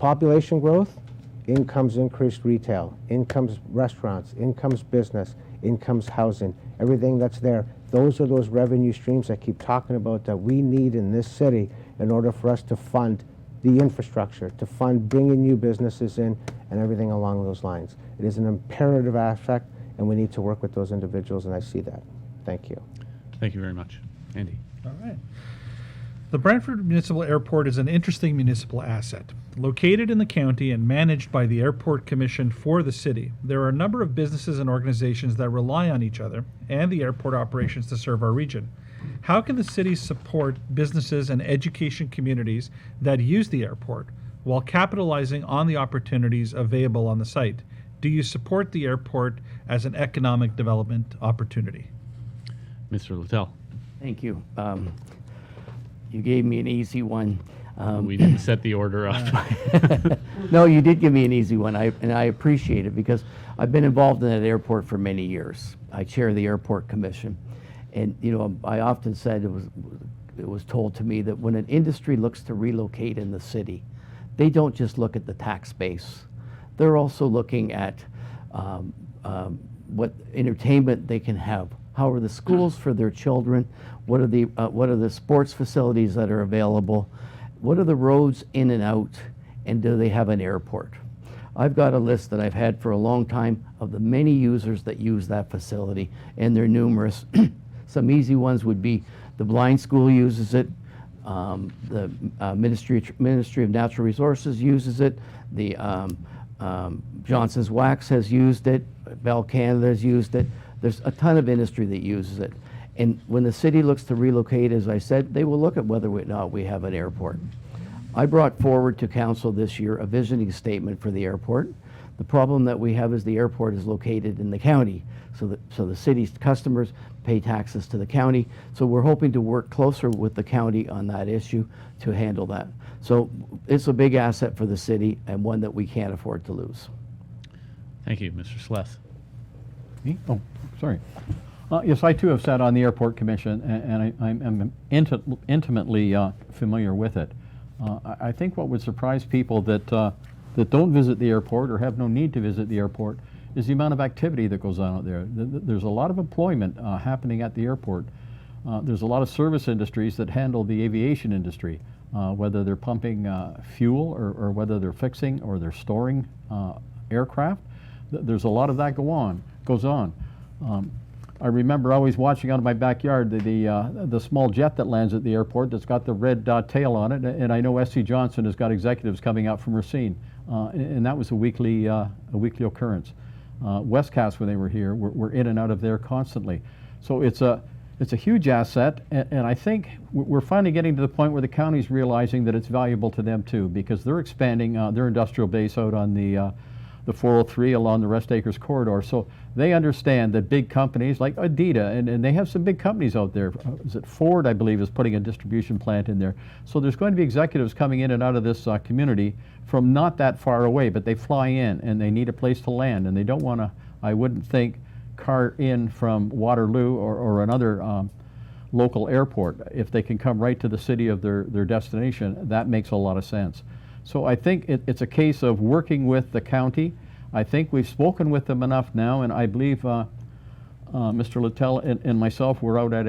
population growth, in comes increased retail, in comes restaurants, in comes business, in comes housing, everything that's there. Those are those revenue streams I keep talking about that we need in this city in order for us to fund the infrastructure, to fund bringing new businesses in and everything along those lines. It is an imperative aspect, and we need to work with those individuals, and I see that. Thank you. Thank you very much. Andy. All right. The Brantford Municipal Airport is an interesting municipal asset. Located in the county and managed by the Airport Commission for the city, there are a number of businesses and organizations that rely on each other and the airport operations to serve our region. How can the city support businesses and education communities that use the airport while capitalizing on the opportunities available on the site? Do you support the airport as an economic development opportunity? Mr. Littell. Thank you. You gave me an easy one. We didn't set the order up. No, you did give me an easy one, and I appreciate it, because I've been involved in that airport for many years. I chair the Airport Commission, and I often said it was told to me that when an industry looks to relocate in the city, they don't just look at the tax base. They're also looking at what entertainment they can have. How are the schools for their children? What are the sports facilities that are available? What are the roads in and out? And do they have an airport? I've got a list that I've had for a long time of the many users that use that facility, and they're numerous. Some easy ones would be the blind school uses it, the Ministry of Natural Resources uses it, the Johnson's Wax has used it, Bell Canada has used it. There's a ton of industry that uses it. And when the city looks to relocate, as I said, they will look at whether or not we have an airport. I brought forward to council this year a visioning statement for the airport. The problem that we have is the airport is located in the county, so the city's customers pay taxes to the county. So we're hoping to work closer with the county on that issue to handle that. So it's a big asset for the city and one that we can't afford to lose. Thank you, Mr. Sless. Me? Oh, sorry. Yes, I too have sat on the Airport Commission, and I'm intimately familiar with it. I think what would surprise people that don't visit the airport or have no need to visit the airport is the amount of activity that goes on out there. There's a lot of employment happening at the airport. There's a lot of service industries that handle the aviation industry, whether they're pumping fuel or whether they're fixing or they're storing aircraft. There's a lot of that goes on. I remember always watching out of my backyard the small jet that lands at the airport that's got the red tail on it, and I know S.C. Johnson has got executives coming out from Racine, and that was a weekly occurrence. Westcast, when they were here, were in and out of there constantly. So it's a huge asset, and I think we're finally getting to the point where the county's realizing that it's valuable to them too, because they're expanding their industrial base out on the 403 along the Rest Acres corridor. So they understand that big companies like Adidas, and they have some big companies out there. Is it Ford, I believe, is putting a distribution plant in there. So there's going to be executives coming in and out of this community from not that far away, but they fly in and they need a place to land, and they don't want to, I wouldn't think, cart in from Waterloo or another local airport. If they can come right to the city of their destination, that makes a lot of sense. So I think it's a case of working with the county. I think we've spoken with them enough now, and I believe Mr. Littell and myself were out at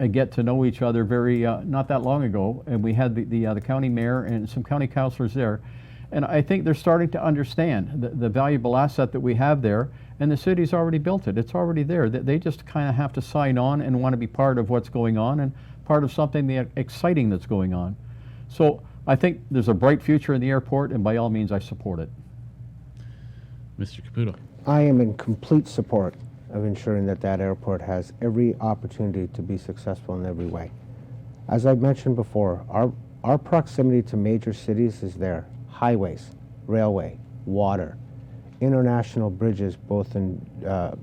get to know each other very not that long ago, and we had the county mayor and some county councilors there, and I think they're starting to understand the valuable asset that we have there, and the city's already built it. It's already there. They just kind of have to sign on and want to be part of what's going on and part of something exciting that's going on. So I think there's a bright future in the airport, and by all means, I support it. Mr. Caputo. I am in complete support of ensuring that that airport has every opportunity to be successful in every way. As I mentioned before, our proximity to major cities is there. Highways, railway, water, international bridges, both in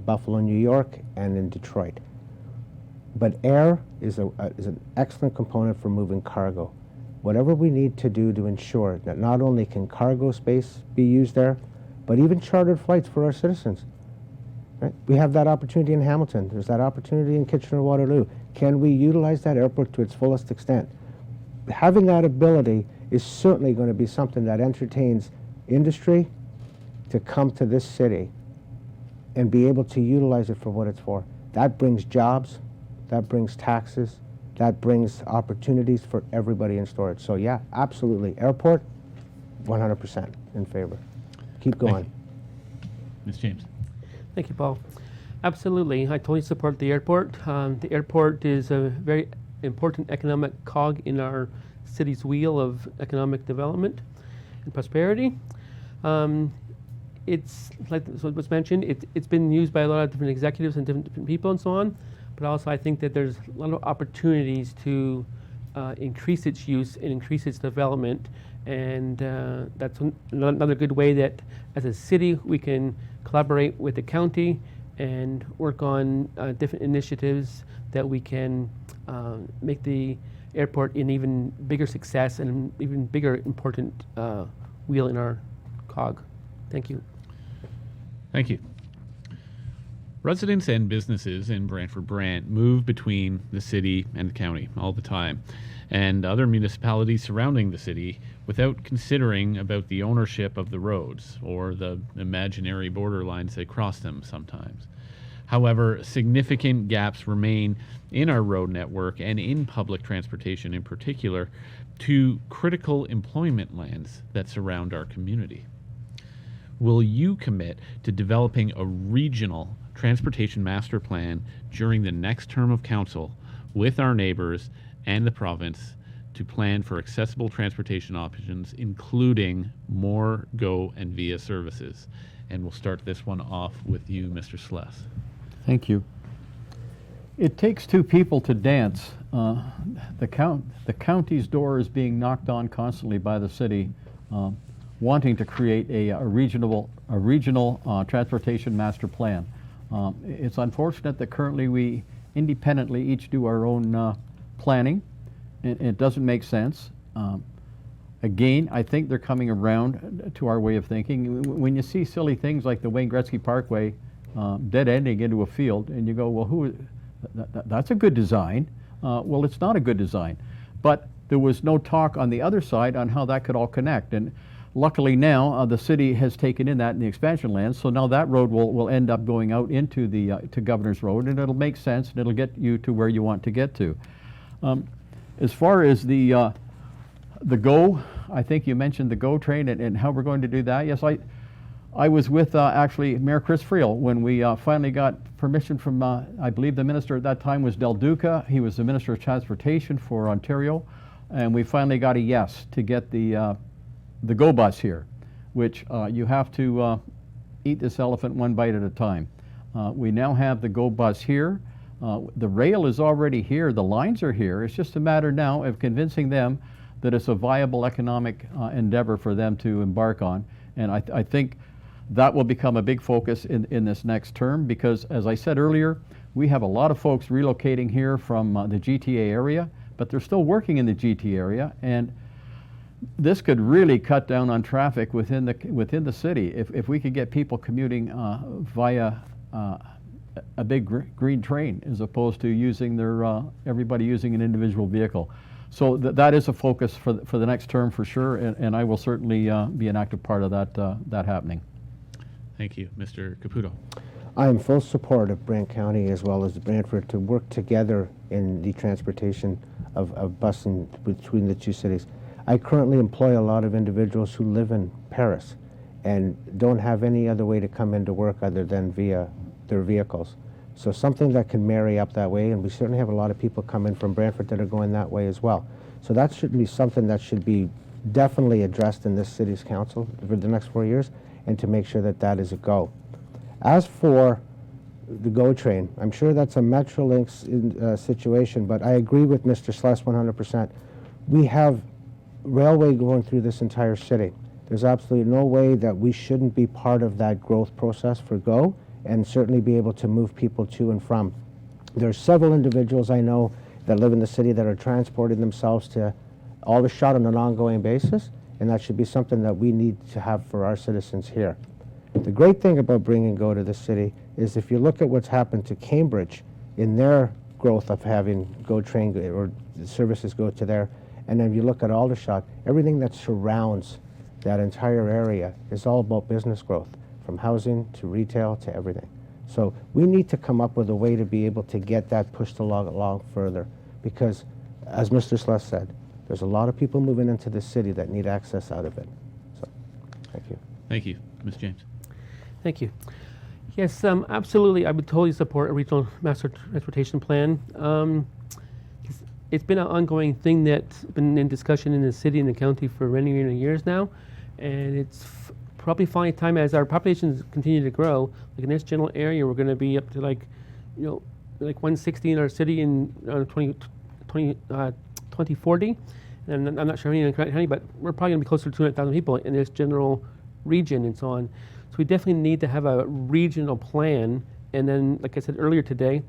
Buffalo, New York, and in Detroit. But air is an excellent component for moving cargo. Whatever we need to do to ensure that not only can cargo space be used there, but even chartered flights for our citizens. Right? We have that opportunity in Hamilton. There's that opportunity in Kitchener-Waterloo. Can we utilize that airport to its fullest extent? Having that ability is certainly going to be something that entertains industry to come to this city and be able to utilize it for what it's for. That brings jobs, that brings taxes, that brings opportunities for everybody in storage. So yeah, absolutely. Airport, 100% in favor. Keep going. Ms. James. Thank you, Paul. Absolutely. I totally support the airport. The airport is a very important economic cog in our city's wheel of economic development and prosperity. It's like what was mentioned, it's been used by a lot of different executives and different people and so on, but also I think that there's a lot of opportunities to increase its use and increase its development, and that's another good way that as a city we can collaborate with the county and work on different initiatives that we can make the airport an even bigger success and an even bigger important wheel in our cog. Thank you. Thank you. Residents and businesses in Brantford-Brant move between the city and the county all the time, and other municipalities surrounding the city without considering about the ownership of the roads or the imaginary borderlines that cross them sometimes. However, significant gaps remain in our road network and in public transportation in particular to critical employment lands that surround our community. Will you commit to developing a regional transportation master plan during the next term of council with our neighbors and the province to plan for accessible transportation options, including more GO and VIA services? And we'll start this one off with you, Mr. Sless. Thank you. It takes two people to dance. The county's door is being knocked on constantly by the city, wanting to create a regional transportation master plan. It's unfortunate that currently we independently each do our own planning. It doesn't make sense. Again, I think they're coming around to our way of thinking. When you see silly things like the Wayne Gretzky Parkway dead-ending into a field, and you go, well, that's a good design. Well, it's not a good design. But there was no talk on the other side on how that could all connect. And luckily now, the city has taken in that in the expansion lands, so now that road will end up going out into the to Governor's Road, and it'll make sense, and it'll get you to where you want to get to. As far as the GO, I think you mentioned the GO train and how we're going to do that. Yes, I was with actually Mayor Chris Friel when we finally got permission from, I believe the minister at that time was Del Duca. He was the Minister of Transportation for Ontario, and we finally got a yes to get the GO bus here, which you have to eat this elephant one bite at a time. We now have the GO bus here. The rail is already here. The lines are here. It's just a matter now of convincing them that it's a viable economic endeavor for them to embark on. And I think that will become a big focus in this next term because, as I said earlier, we have a lot of folks relocating here from the GTA area, but they're still working in the GTA area, and this could really cut down on traffic within the city if we could get people commuting via a big green train as opposed to using their everybody using an individual vehicle. So that is a focus for the next term for sure, and I will certainly be an active part of that happening. Thank you. Mr. Caputo. I am full support of Brant County as well as Brantford to work together in the transportation of busing between the two cities. I currently employ a lot of individuals who live in Paris and don't have any other way to come into work other than via their vehicles. So something that can marry up that way, and we certainly have a lot of people coming from Brantford that are going that way as well. So that should be something that should be definitely addressed in this city's council for the next 4 years, and to make sure that that is a go. As for the GO train, I'm sure that's a Metrolink situation, but I agree with Mr. Sless 100%. We have railway going through this entire city. There's absolutely no way that we shouldn't be part of that growth process for GO, and certainly be able to move people to and from. There's several individuals I know that live in the city that are transporting themselves to Aldershot on an ongoing basis, and that should be something that we need to have for our citizens here. The great thing about bringing GO to the city is if you look at what's happened to Cambridge in their growth of having GO train or the services go to there, and then you look at Aldershot, everything that surrounds that entire area is all about business growth, from housing to retail to everything. So we need to come up with a way to be able to get that pushed along further, because as Mr. Sless said, there's a lot of people moving into the city that need access out of it. So, thank you. Thank you. Ms. James. Thank you. Yes, absolutely. I would totally support a regional master transportation plan. It's been an ongoing thing that's been in discussion in the city and the county for many, many years now, and it's probably finally time, as our populations continue to grow. Like in this general area, we're going to be up to like 160 in our city in 2040. And I'm not sure how but we're probably going to be closer to 200,000 people in this general region and so on. So we definitely need to have a regional plan. And then, like I said earlier today,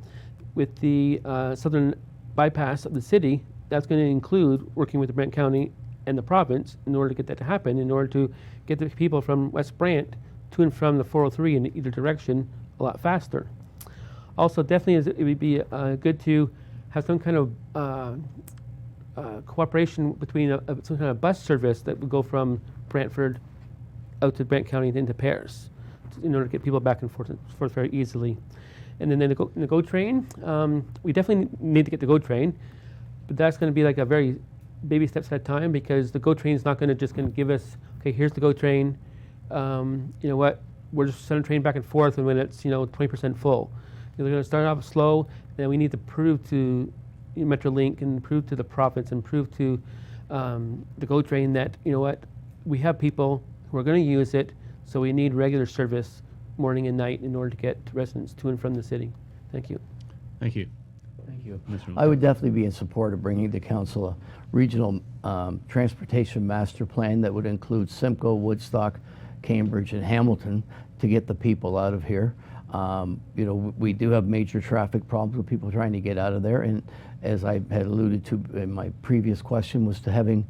with the southern bypass of the city, that's going to include working with the Brant County and the province in order to get that to happen, in order to get the people from West Brant to and from the 403 in either direction a lot faster. Also, definitely it would be good to have some kind of cooperation between some kind of bus service that would go from Brantford out to Brant County and into Paris, in order to get people back and forth very easily. And then the GO train, we definitely need to get the GO train, but that's going to be like a very baby steps at a time, because the GO train is not going to give us, okay, here's the GO train. You know what? We're just sending a train back and forth, and when it's 20% full, they're going to start off slow. Then we need to prove to Metrolink and prove to the province and prove to the GO train that we have people who are going to use it, so we need regular service morning and night in order to get residents to and from the city. Thank you. Thank you. Thank you. Mr. I would definitely be in support of bringing to council a regional transportation master plan that would include Simcoe, Woodstock, Cambridge, and Hamilton to get the people out of here. We do have major traffic problems with people trying to get out of there, and as I had alluded to in my previous question, was to having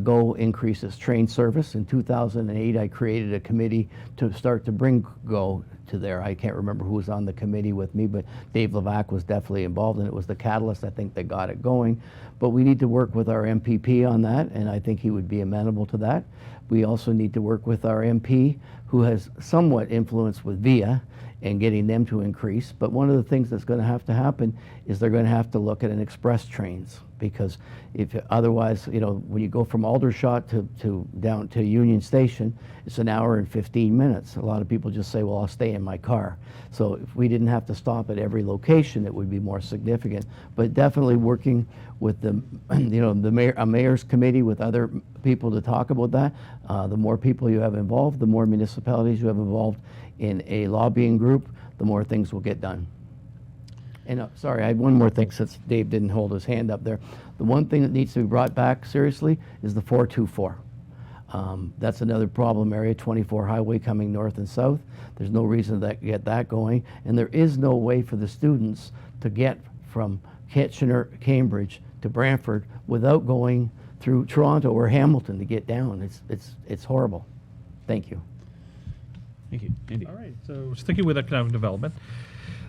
GO increase its train service. In 2008, I created a committee to start to bring GO to there. I can't remember who was on the committee with me, but Dave Levac was definitely involved, and it was the catalyst, I think, that got it going. But we need to work with our MPP on that, and I think he would be amenable to that. We also need to work with our MP, who has somewhat influence with VIA, and getting them to increase. But one of the things that's going to happen is they're going to have to look at an express trains, because if otherwise, when you go from Aldershot to down to Union Station, it's an hour and 15 minutes. A lot of people just say, well, I'll stay in my car. So if we didn't have to stop at every location, it would be more significant. But definitely working with the mayor's committee with other people to talk about that. The more people you have involved, the more municipalities you have involved in a lobbying group, the more things will get done. And sorry, I had one more thing since Dave didn't hold his hand up there. The one thing that needs to be brought back seriously is the 424. That's another problem area, 24 highway coming north and south. There's no reason to get that going. And there is no way for the students to get from Kitchener, Cambridge to Brantford without going through Toronto or Hamilton to get down. It's horrible. Thank you. Thank you. Andy. All right, so sticking with economic development.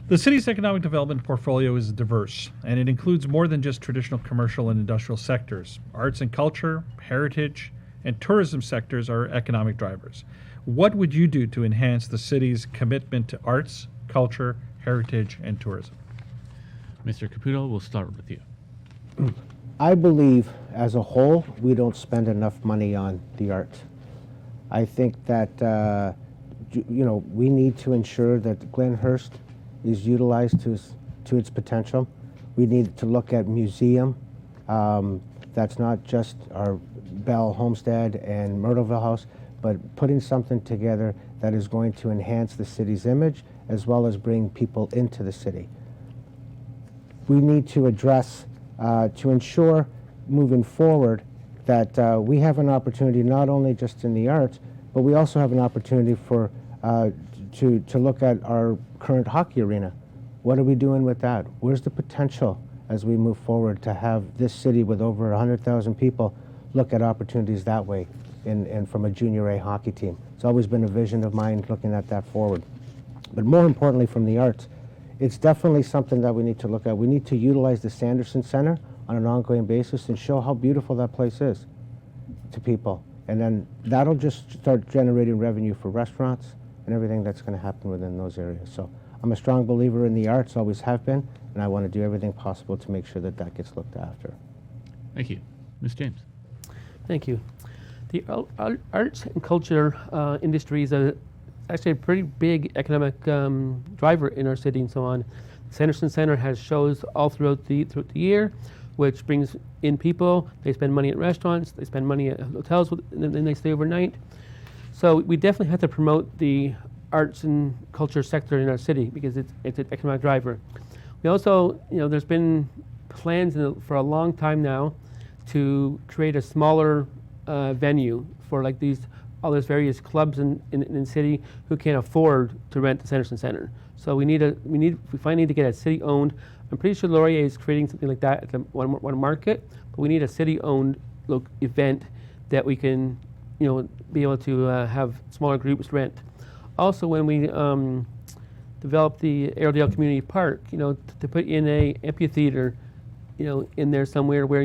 The city's economic development portfolio is diverse, and it includes more than just traditional commercial and industrial sectors. Arts and culture, heritage, and tourism sectors are economic drivers. What would you do to enhance the city's commitment to arts culture, heritage, and tourism. Mr. Caputo, we'll start with you. I believe, as a whole, we don't spend enough money on the arts. I think that we need to ensure that Glenhurst is utilized to its potential. We need to look at museum. That's not just our Bell Homestead and Myrtleville House, but putting something together that is going to enhance the city's image as well as bring people into the city. We need to address, to ensure moving forward that we have an opportunity not only just in the arts, but we also have an opportunity for to look at our current hockey arena. What are we doing with that? Where's the potential as we move forward to have this city with over 100,000 people look at opportunities that way and from a junior A hockey team? It's always been a vision of mine looking at that forward. But more importantly, from the arts, it's definitely something that we need to look at. We need to utilize the Sanderson Center on an ongoing basis and show how beautiful that place is to people. And then that'll just start generating revenue for restaurants and everything that's going to happen within those areas. So I'm a strong believer in the arts, always have been, and I want to do everything possible to make sure that that gets looked after. Thank you. Ms. James. Thank you. The arts and culture industry is actually a pretty big economic driver in our city and so on. Sanderson Center has shows all throughout the year, which brings in people. They spend money at restaurants, they spend money at hotels, and then they stay overnight. So we definitely have to promote the arts and culture sector in our city because it's an economic driver. We also, there's been plans for a long time now to create a smaller venue for like all these various clubs in the city who can't afford to rent the Sanderson Center. So we finally need to get a city-owned. I'm pretty sure Laurier is creating something like that at the one market, but we need a city-owned event that we can, be able to have smaller groups rent. Also, when we developed the Airedale Community Park, to put in a amphitheater, in there somewhere where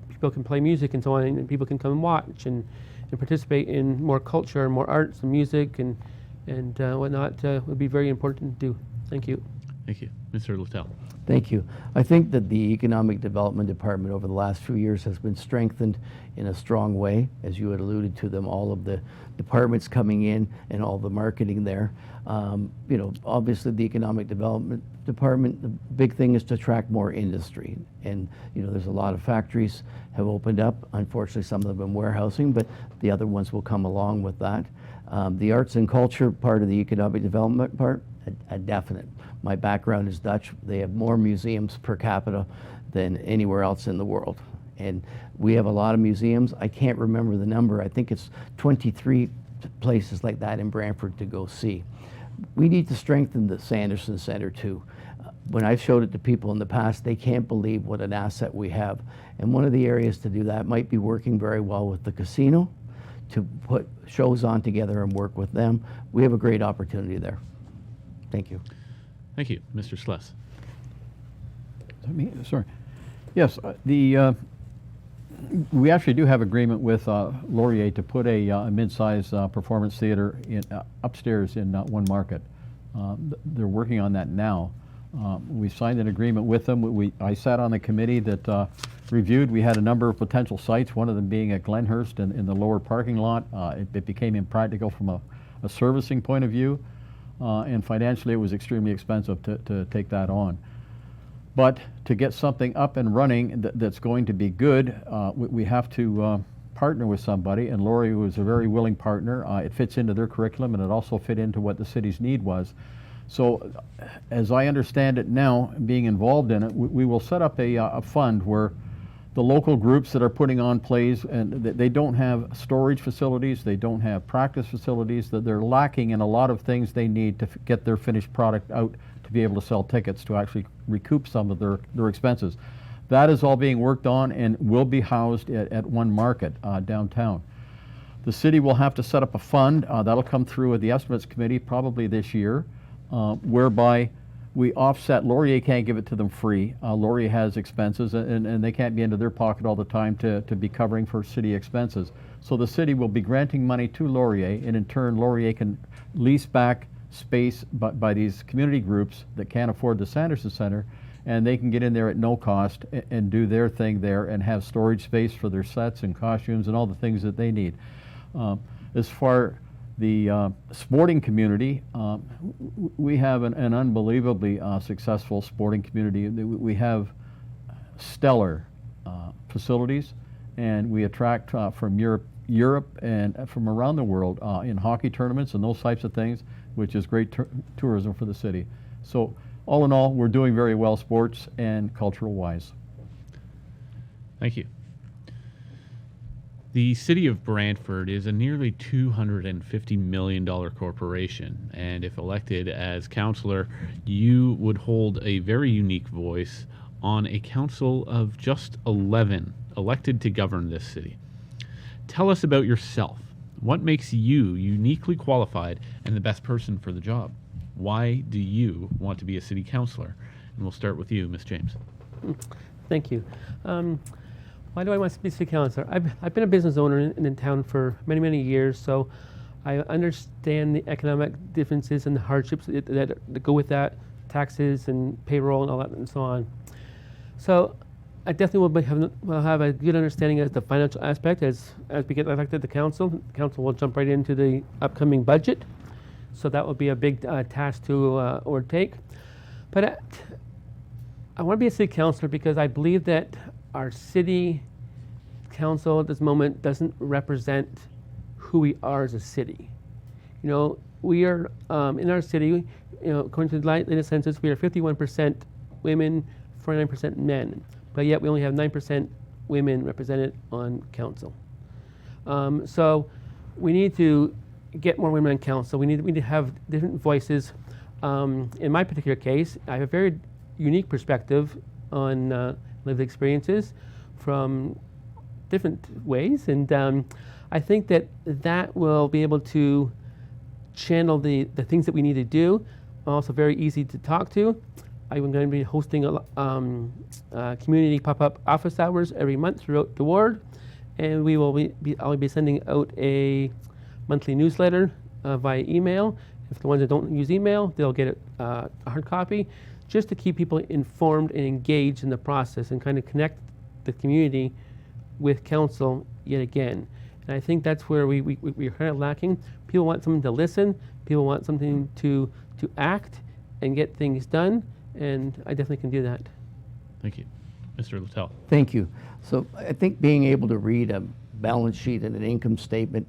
people can play music and so on, and people can come and watch and participate in more culture, more arts and music and whatnot would be very important to do. Thank you. Thank you. Mr. Littell. Thank you. I think that the Economic Development Department over the last few years has been strengthened in a strong way, as you had alluded to them, all of the departments coming in and all the marketing there. Obviously the Economic Development Department, the big thing is to attract more industry. And, there's a lot of factories have opened up. Unfortunately, some of them have been warehousing, but the other ones will come along with that. The arts and culture part of the economic development part, a definite. My background is Dutch. They have more museums per capita than anywhere else in the world. And we have a lot of museums. I can't remember the number. I think it's 23 places like that in Brantford to go see. We need to strengthen the Sanderson Center too. When I've showed it to people in the past, they can't believe what an asset we have. And one of the areas to do that might be working very well with the casino to put shows on together and work with them. We have a great opportunity there. Thank you. Thank you. Mr. Sless. Is that me? Sorry. Yes, we actually do have agreement with Laurier to put a mid-size performance theater upstairs in One Market. They're working on that now. We signed an agreement with them. I sat on the committee that reviewed. We had a number of potential sites, one of them being at Glenhurst in the lower parking lot. It became impractical from a servicing point of view, and financially it was extremely expensive to take that on. But to get something up and running that's going to be good, we have to partner with somebody, and Laurier was a very willing partner. It fits into their curriculum, and it also fit into what the city's need was. So as I understand it now, being involved in it, we will set up a fund where the local groups that are putting on plays, and they don't have storage facilities, they don't have practice facilities, that they're lacking in a lot of things they need to get their finished product out to be able to sell tickets to actually recoup some of their expenses. That is all being worked on and will be housed at One Market downtown. The city will have to set up a fund that'll come through at the estimates committee probably this year, whereby we offset. Laurier can't give it to them free. Laurier has expenses, and they can't be into their pocket all the time to be covering for city expenses. So the city will be granting money to Laurier, and in turn Laurier can lease back space by these community groups that can't afford the Sanderson Center, and they can get in there at no cost and do their thing there and have storage space for their sets and costumes and all the things that they need. As far the sporting community, we have an unbelievably successful sporting community. We have stellar facilities, and we attract from Europe and from around the world in hockey tournaments and those types of things, which is great tourism for the city. So all in all, we're doing very well sports and cultural wise. Thank you. The City of Brantford is a nearly $250 million corporation, and if elected as councillor, you would hold a very unique voice on a council of just 11 elected to govern this city. Tell us about yourself. What makes you uniquely qualified and the best person for the job? Why do you want to be a city councillor? And we'll start with you, Ms. James. Thank you. Why do I want to be city councillor? I've been a business owner in town for many, many years, so I understand the economic differences and the hardships that go with that, taxes and payroll and all that and so on. So I definitely will have a good understanding of the financial aspect as we get elected to council. The council will jump right into the upcoming budget, so that will be a big task to overtake. But I want to be a city councillor because I believe that our city council at this moment doesn't represent who we are as a city. You know, we are in our city, you know, according to the latest census, we are 51% women, 49% men, but yet we only have 9% women represented on council. So we need to get more women on council. We need to have different voices. In my particular case, I have a very unique perspective on lived experiences from different ways, and I think that will be able to channel the things that we need to do. Also very easy to talk to. I'm going to be hosting community pop-up office hours every month throughout the ward, and I'll be sending out a monthly newsletter via email. If the ones that don't use email, they'll get a hard copy, just to keep people informed and engaged in the process and kind of connect the community with council yet again. And I think that's where we're kind of lacking. People want something to listen. People want something to act and get things done. And I definitely can do that. Thank you. Mr. Littell. Thank you. So I think being able to read a balance sheet and an income statement,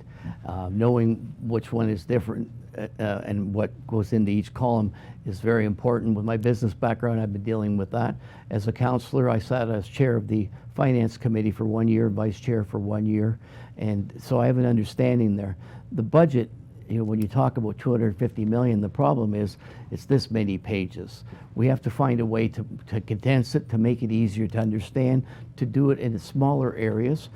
knowing which one is different and what goes into each column is very important. With my business background, I've been dealing with that. As a counselor, I sat as chair of the finance committee for 1 year, vice chair for 1 year, and so I have an understanding there. The budget, you know, when you talk about 250 million, the problem is it's this many pages. We have to find a way to condense it, to make it easier to understand, to do it in smaller areas.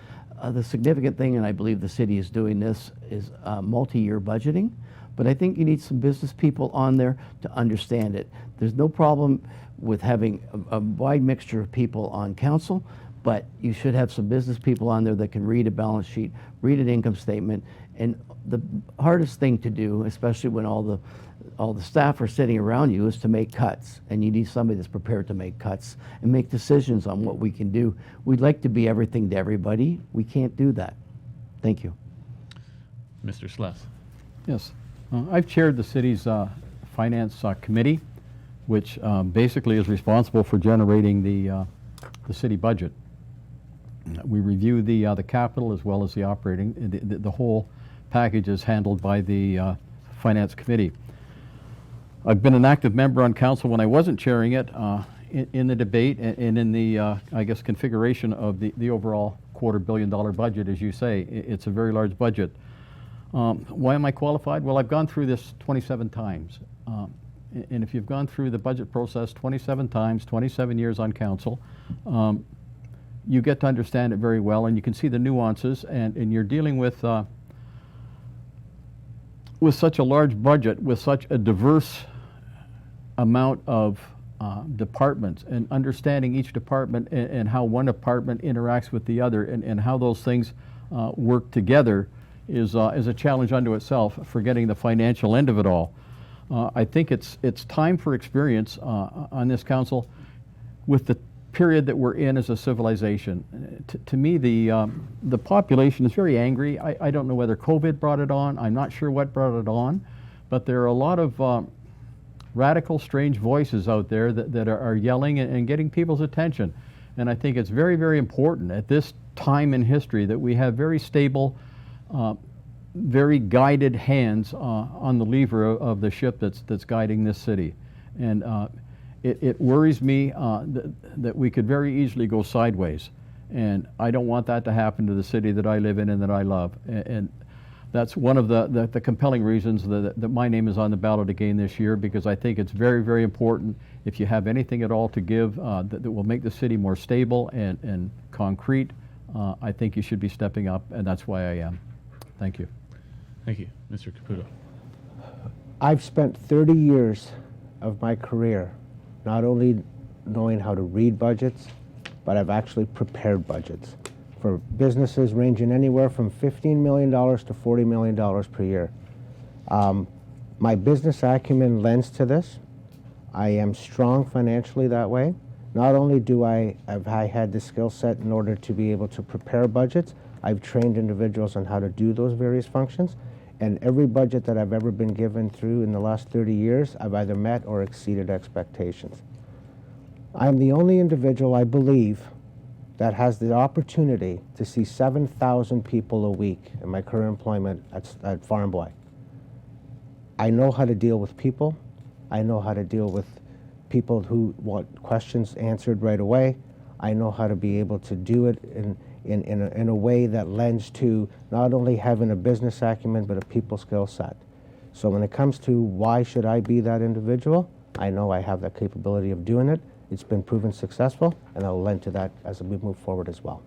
The significant thing, and I believe the city is doing this, is multi-year budgeting. But I think you need some business people on there to understand it. There's no problem with having a wide mixture of people on council, but you should have some business people on there that can read a balance sheet, read an income statement, and the hardest thing to do, especially when all the staff are sitting around you, is to make cuts. And you need somebody that's prepared to make cuts and make decisions on what we can do. We'd like to be everything to everybody. We can't do that. Thank you. Mr. Sless. Yes. I've chaired the city's finance committee, which basically is responsible for generating the city budget. We review the capital as well as the operating. The whole package is handled by the finance committee. I've been an active member on council when I wasn't chairing it in the debate and in the, I guess, configuration of the overall $250 million budget, as you say. It's a very large budget. Why am I qualified? Well, I've gone through this 27 times. And if you've gone through the budget process 27 times, 27 years on council, you get to understand it very well, and you can see the nuances, and you're dealing with such a large budget, with such a diverse amount of departments, and understanding each department and how one department interacts with the other, and how those things work together is a challenge unto itself, forgetting the financial end of it all. I think it's time for experience on this council with the period that we're in as a civilization. To me, the population is very angry. I don't know whether COVID brought it on. I'm not sure what brought it on, but there are a lot of radical, strange voices out there that are yelling and getting people's attention. And I think it's very, very important at this time in history that we have very stable, very guided hands on the lever of the ship that's guiding this city. And it worries me that we could very easily go sideways. And I don't want that to happen to the city that I live in and that I love. And that's one of the compelling reasons that my name is on the ballot again this year, because I think it's very, very important. If you have anything at all to give that will make the city more stable and concrete, I think you should be stepping up, and that's why I am. Thank you. Thank you. Mr. Caputo. I've spent 30 years of my career not only knowing how to read budgets, but I've actually prepared budgets for businesses ranging anywhere from $15 million to $40 million per year. My business acumen lends to this. I am strong financially that way. Not only have I had the skill set in order to be able to prepare budgets, I've trained individuals on how to do those various functions. And every budget that I've ever been given through in the last 30 years, I've either met or exceeded expectations. I'm the only individual, I believe, that has the opportunity to see 7,000 people a week in my current employment at Farm Boy. I know how to deal with people. I know how to deal with people who want questions answered right away. I know how to be able to do it in a way that lends to not only having a business acumen, but a people skill set. So when it comes to why should I be that individual, I know I have that capability of doing it. It's been proven successful, and I'll lend to that as we move forward as well.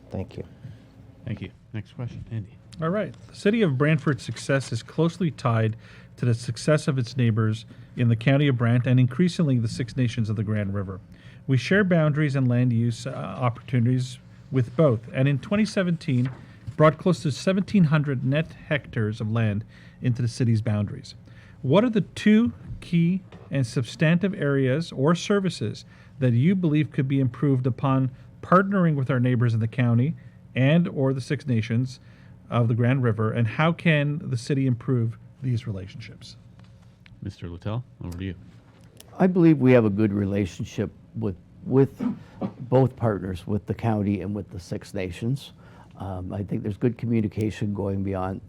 Thank you. Thank you. Next question, Andy. All right. The city of Brantford's success is closely tied to the success of its neighbors in the county of Brant and increasingly the Six Nations of the Grand River. We share boundaries and land use opportunities with both, and in 2017 brought close to 1,700 net hectares of land into the city's boundaries. What are the two key and substantive areas or services that you believe could be improved upon partnering with our neighbors in the county and or the Six Nations of the Grand River, and how can the city improve these relationships? Mr. Littell, over to you. I believe we have a good relationship with both partners, with the county and with the Six Nations. I think there's good communication going beyond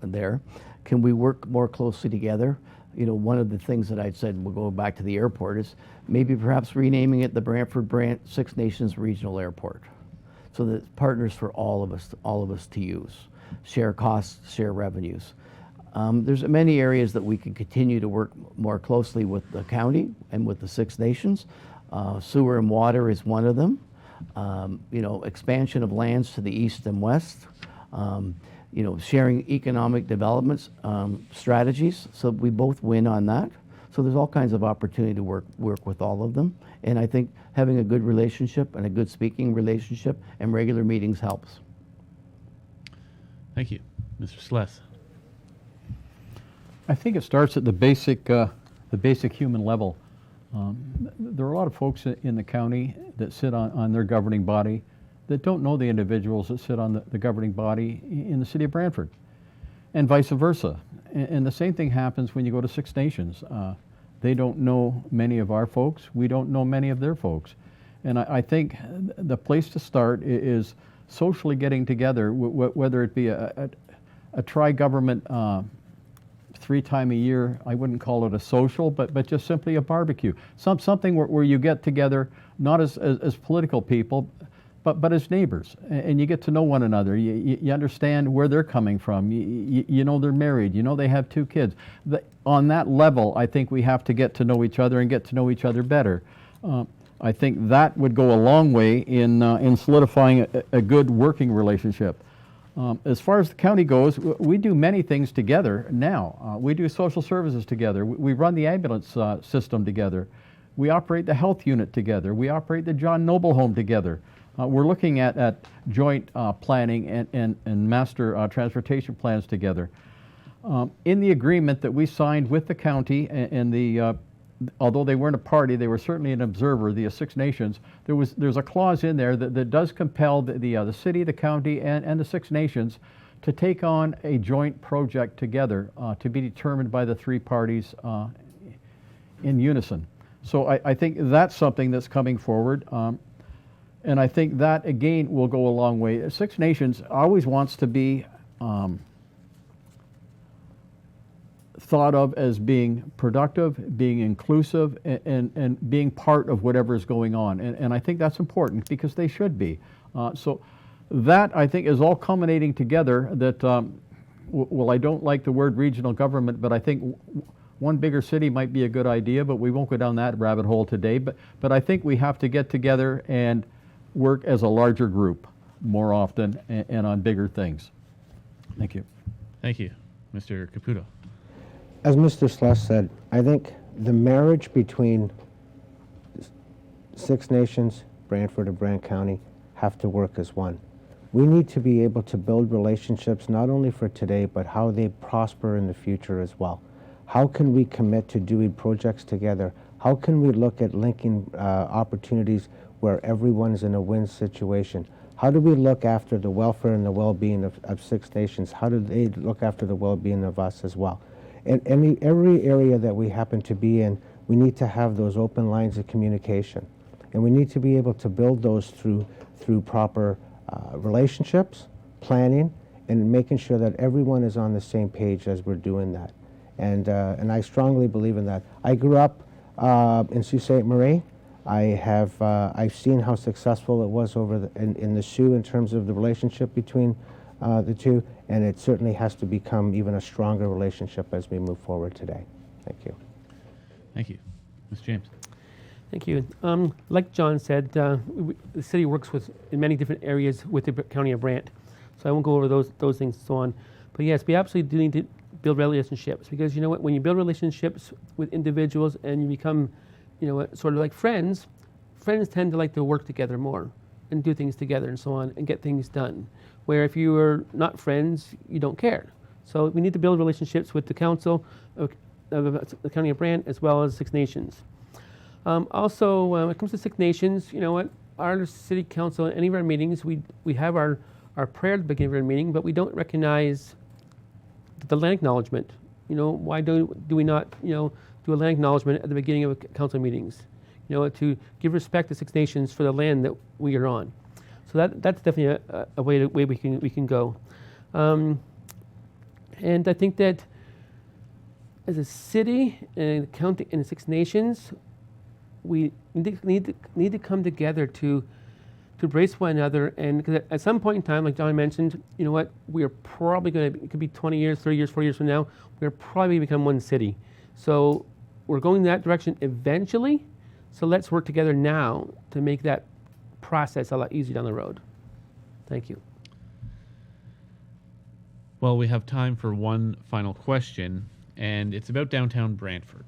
there. Can we work more closely together? You know, one of the things that I'd said, we'll go back to the airport, is maybe perhaps renaming it the Brantford-Brant Six Nations Regional Airport, so that it's partners for all of us to use, share costs, share revenues. There's many areas that we can continue to work more closely with the county and with the Six Nations. Sewer and water is one of them. You know, expansion of lands to the east and west. You know, sharing economic development strategies, so we both win on that. So there's all kinds of opportunity to work with all of them. And I think having a good relationship and a good speaking relationship and regular meetings helps. Thank you. Mr. Sless. I think it starts at the basic human level. There are a lot of folks in the county that sit on their governing body that don't know the individuals that sit on the governing body in the city of Brantford, and vice versa. And the same thing happens when you go to Six Nations. They don't know many of our folks. We don't know many of their folks. And I think the place to start is socially getting together, whether it be a tri-government 3 times a year. I wouldn't call it a social, but just simply a barbecue. Something where you get together, not as political people, but as neighbors, and you get to know one another. You understand where they're coming from. You know they're married. You know they have 2 kids. On that level, I think we have to get to know each other and get to know each other better. I think that would go a long way in solidifying a good working relationship. As far as the county goes, we do many things together now. We do social services together. We run the ambulance system together. We operate the health unit together. We operate the John Noble Home together. We're looking at joint planning and master transportation plans together. In the agreement that we signed with the county and the, although they weren't a party, they were certainly an observer, the Six Nations, there's a clause in there that does compel the city, the county, and the Six Nations to take on a joint project together to be determined by the three parties in unison. So I think that's something that's coming forward. And I think that, again, will go a long way. Six Nations always wants to be thought of as being productive, being inclusive, and being part of whatever is going on. And I think that's important because they should be. So that, I think, is all culminating together that, well, I don't like the word regional government, but I think one bigger city might be a good idea, but we won't go down that rabbit hole today. But I think we have to get together and work as a larger group more often and on bigger things. Thank you. Thank you. Mr. Caputo. As Mr. Sluss said, I think the marriage between Six Nations, Brantford and Brant County have to work as one. We need to be able to build relationships not only for today, but how they prosper in the future as well. How can we commit to doing projects together? How can we look at linking opportunities where everyone's in a win situation? How do we look after the welfare and the well-being of Six Nations? How do they look after the well-being of us as well? In every area that we happen to be in, we need to have those open lines of communication. And we need to be able to build those through proper relationships, planning, and making sure that everyone is on the same page as we're doing that. And I strongly believe in that. I grew up in Sault Ste. Marie. I've seen how successful it was in the Sioux in terms of the relationship between the two, and it certainly has to become even a stronger relationship as we move forward today. Thank you. Thank you. Ms. James. Thank you. Like John said, the city works in many different areas with the County of Brant, so I won't go over those things and so on. But yes, we absolutely do need to build relationships, because you know what, when you build relationships with individuals and you become, you know, sort of like friends tend to like to work together more and do things together and so on and get things done. Where if you are not friends, you don't care. So we need to build relationships with the council of the County of Brant as well as Six Nations. Also, when it comes to Six Nations, you know what, our city council, in any of our meetings, we have our prayer at the beginning of our meeting, but we don't recognize the land acknowledgement. You know, why do we not, you know, do a land acknowledgement at the beginning of council meetings? You know, to give respect to Six Nations for the land that we are on. So that's definitely a way we can go. And I think that as a city and a county and Six Nations, we need to come together to embrace one another. And cause at some point in time, like John mentioned, you know what, we are probably going to, it could be 20 years, 30 years, 40 years from now, we're probably going to become one city. So we're going in that direction eventually. So let's work together now to make that process a lot easier down the road. Thank you. Well, we have time for one final question, and it's about downtown Brantford.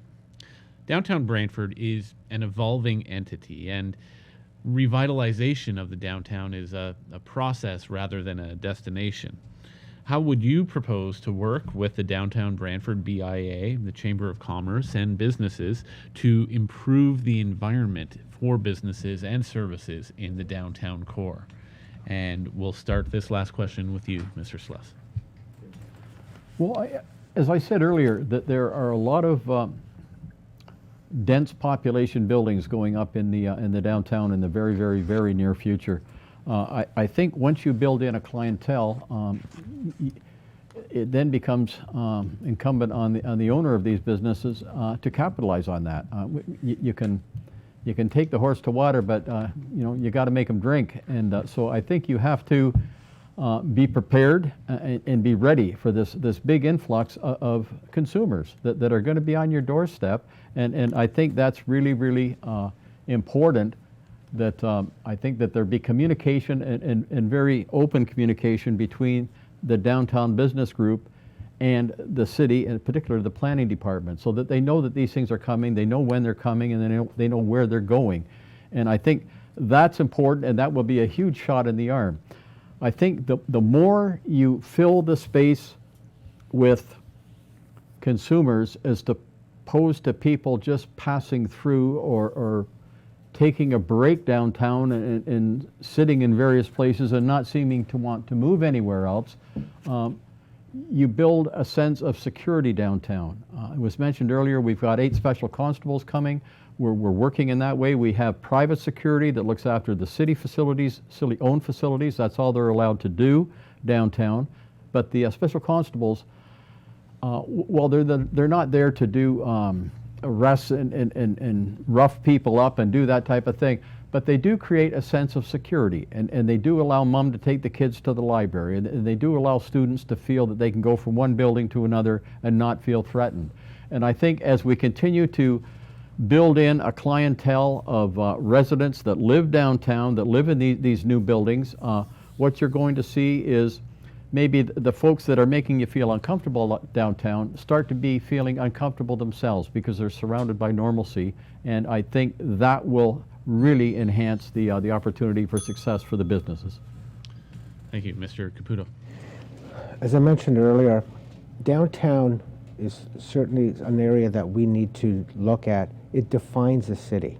Downtown Brantford is an evolving entity, and revitalization of the downtown is a process rather than a destination. How would you propose to work with the Downtown Brantford BIA, the Chamber of Commerce, and businesses to improve the environment for businesses and services in the downtown core? And we'll start this last question with you, Mr. Sluss. Well, as I said earlier, that there are a lot of dense population buildings going up in the downtown in the very, very, very near future. I think once you build in a clientele, it then becomes incumbent on the owner of these businesses to capitalize on that. You can take the horse to water, but you know, you got to make them drink. And so I think you have to be prepared and be ready for this big influx of consumers that are going to be on your doorstep. And I think that's really, really important. That I think that there be communication and very open communication between the downtown business group and the city, and particularly the planning department, so that they know that these things are coming, they know when they're coming, and they know where they're going. And I think that's important, and that will be a huge shot in the arm. I think the more you fill the space with consumers as opposed to people just passing through or taking a break downtown and sitting in various places and not seeming to want to move anywhere else. You build a sense of security downtown. It was mentioned earlier, we've got 8 special constables coming. We're working in that way. We have private security that looks after the city facilities, city-owned facilities. That's all they're allowed to do downtown. But the special constables, well, they're not there to do arrests and rough people up and do that type of thing, but they do create a sense of security, and they do allow mom to take the kids to the library, and they do allow students to feel that they can go from one building to another and not feel threatened. And I think as we continue to build in a clientele of residents that live downtown, that live in these new buildings, what you're going to see is maybe the folks that are making you feel uncomfortable downtown start to be feeling uncomfortable themselves because they're surrounded by normalcy, and I think that will really enhance the opportunity for success for the businesses. Thank you. Mr. Caputo. As I mentioned earlier, downtown is certainly an area that we need to look at. It defines the city.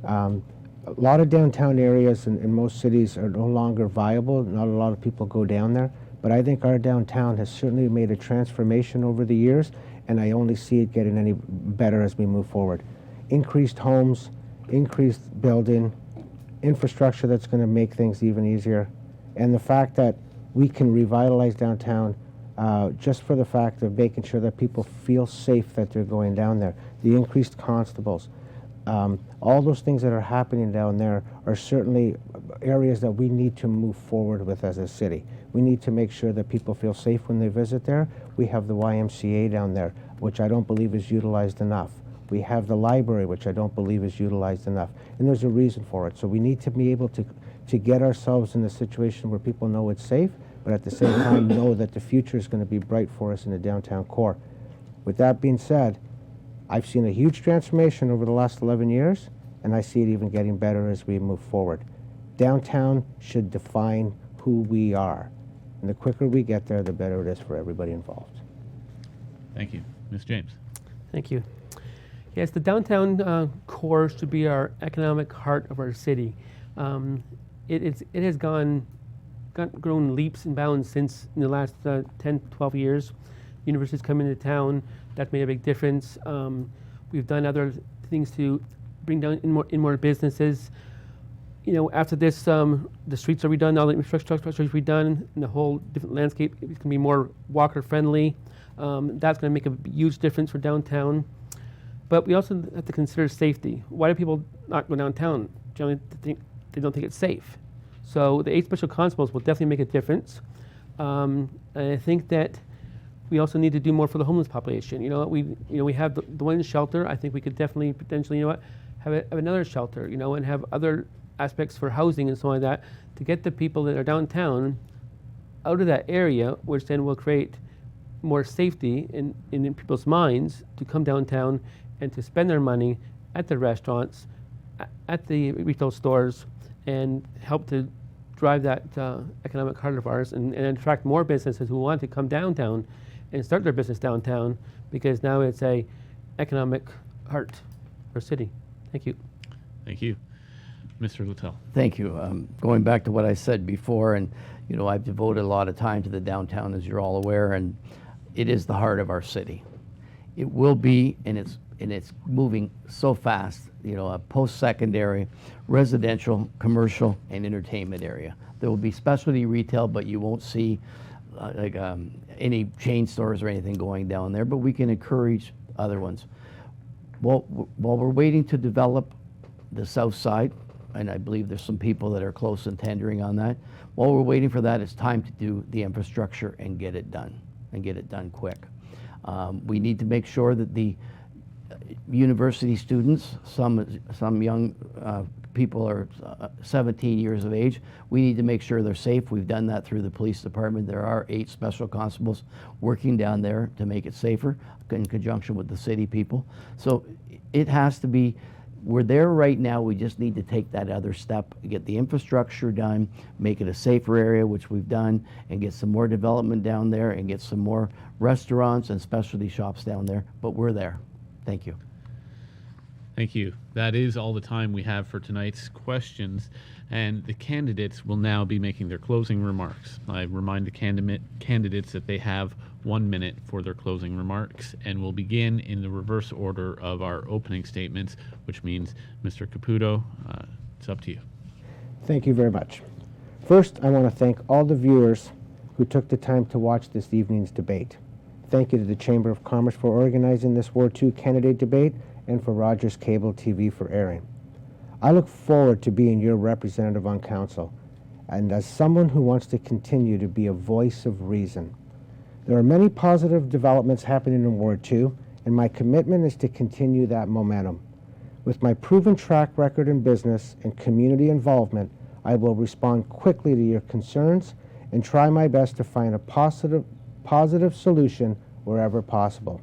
A lot of downtown areas in most cities are no longer viable. Not a lot of people go down there. But I think our downtown has certainly made a transformation over the years, and I only see it getting any better as we move forward. Increased homes, increased building, infrastructure that's going to make things even easier, and the fact that we can revitalize downtown just for the fact of making sure that people feel safe that they're going down there. The increased constables, all those things that are happening down there are certainly areas that we need to move forward with as a city. We need to make sure that people feel safe when they visit there. We have the YMCA down there, which I don't believe is utilized enough. We have the library, which I don't believe is utilized enough. And there's a reason for it. So we need to be able to get ourselves in a situation where people know it's safe, but at the same time know that the future is going to be bright for us in the downtown core. With that being said, I've seen a huge transformation over the last 11 years, and I see it even getting better as we move forward. Downtown should define who we are. And the quicker we get there, the better it is for everybody involved. Thank you. Ms. James. Thank you. Yes, the downtown core should be our economic heart of our city. It has grown leaps and bounds since in the last 10, 12 years. Universities come into town. That's made a big difference. We've done other things to bring down in more businesses. You know, after this, the streets are redone, all the infrastructure is redone, and the whole different landscape is going to be more walker friendly. That's going to make a huge difference for downtown. But we also have to consider safety. Why do people not go downtown? Generally, they don't think it's safe. So the 8 special constables will definitely make a difference. And I think that we also need to do more for the homeless population. We have the one shelter. I think we could definitely potentially, have another shelter, and have other aspects for housing and so on like that to get the people that are downtown out of that area, which then will create more safety in people's minds to come downtown and to spend their money at the restaurants, at the retail stores, and help to drive that economic heart of ours and attract more businesses who want to come downtown and start their business downtown, because now it's a economic heart for city. Thank you. Thank you. Mr. Littell. Thank you. Going back to what I said before, and I've devoted a lot of time to the downtown, as you're all aware, and it is the heart of our city. It will be, and it's moving so fast, a post-secondary, residential, commercial, and entertainment area. There will be specialty retail, but you won't see any chain stores or anything going down there, but we can encourage other ones. While we're waiting to develop the south side, and I believe there's some people that are close and tendering on that, while we're waiting for that, it's time to do the infrastructure and get it done, and get it done quick. We need to make sure that the university students, some young people are 17 years of age, we need to make sure they're safe. We've done that through the police department. There are 8 special constables working down there to make it safer in conjunction with the city people. So it has to be we're there right now. We just need to take that other step, get the infrastructure done, make it a safer area, which we've done, and get some more development down there and get some more restaurants and specialty shops down there. But we're there. Thank you. Thank you. That is all the time we have for tonight's questions, and the candidates will now be making their closing remarks. I remind the candidates that they have 1 minute for their closing remarks, and we'll begin in the reverse order of our opening statements, which means, Mr. Caputo, it's up to you. Thank you very much. First, I want to thank all the viewers who took the time to watch this evening's debate. Thank you to the Chamber of Commerce for organizing this Ward 2 candidate debate and for Rogers Cable TV for airing. I look forward to being your representative on council, and as someone who wants to continue to be a voice of reason. There are many positive developments happening in Ward 2, and my commitment is to continue that momentum. With my proven track record in business and community involvement, I will respond quickly to your concerns and try my best to find a positive solution wherever possible.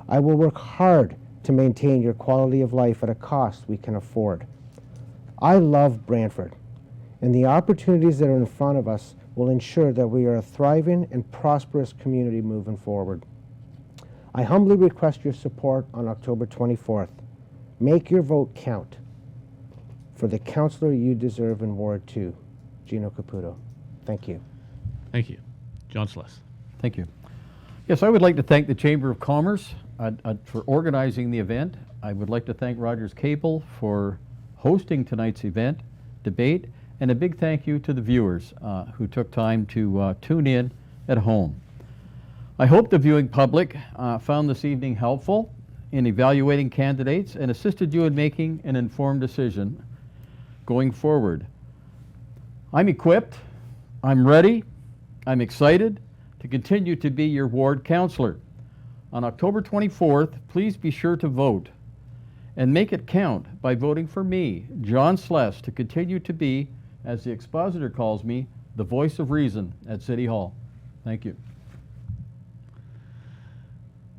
I will work hard to maintain your quality of life at a cost we can afford. I love Brantford, and the opportunities that are in front of us will ensure that we are a thriving and prosperous community moving forward. I humbly request your support on October 24th. Make your vote count for the councillor you deserve in Ward 2, Gino Caputo. Thank you. Thank you. John Sless. Thank you. Yes, I would like to thank the Chamber of Commerce for organizing the event. I would like to thank Rogers Cable for hosting tonight's event, debate, and a big thank you to the viewers who took time to tune in at home. I hope the viewing public found this evening helpful in evaluating candidates and assisted you in making an informed decision going forward. I'm equipped, I'm ready, I'm excited to continue to be your ward councillor. On October 24th, please be sure to vote and make it count by voting for me, John Sless, to continue to be, as the expositor calls me, the voice of reason at City Hall. Thank you.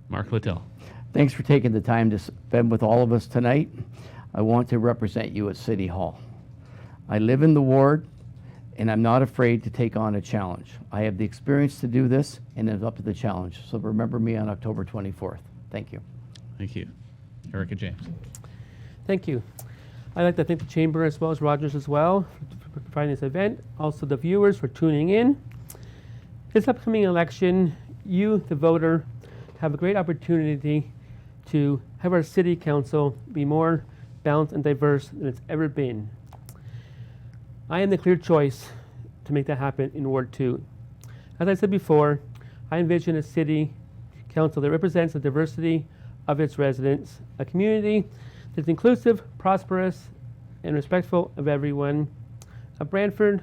Mark Littell. Thanks for taking the time to spend with all of us tonight. I want to represent you at City Hall. I live in the ward, and I'm not afraid to take on a challenge. I have the experience to do this, and it's up to the challenge. So remember me on October 24th. Thank you. Thank you. Erica James. Thank you. I'd like to thank the Chamber as well as Rogers as well for providing this event. Also the viewers for tuning in. This upcoming election, you, the voter, have a great opportunity to have our city council be more balanced and diverse than it's ever been. I am the clear choice to make that happen in Ward 2. As I said before, I envision a city council that represents the diversity of its residents, a community that's inclusive, prosperous, and respectful of everyone, a Brantford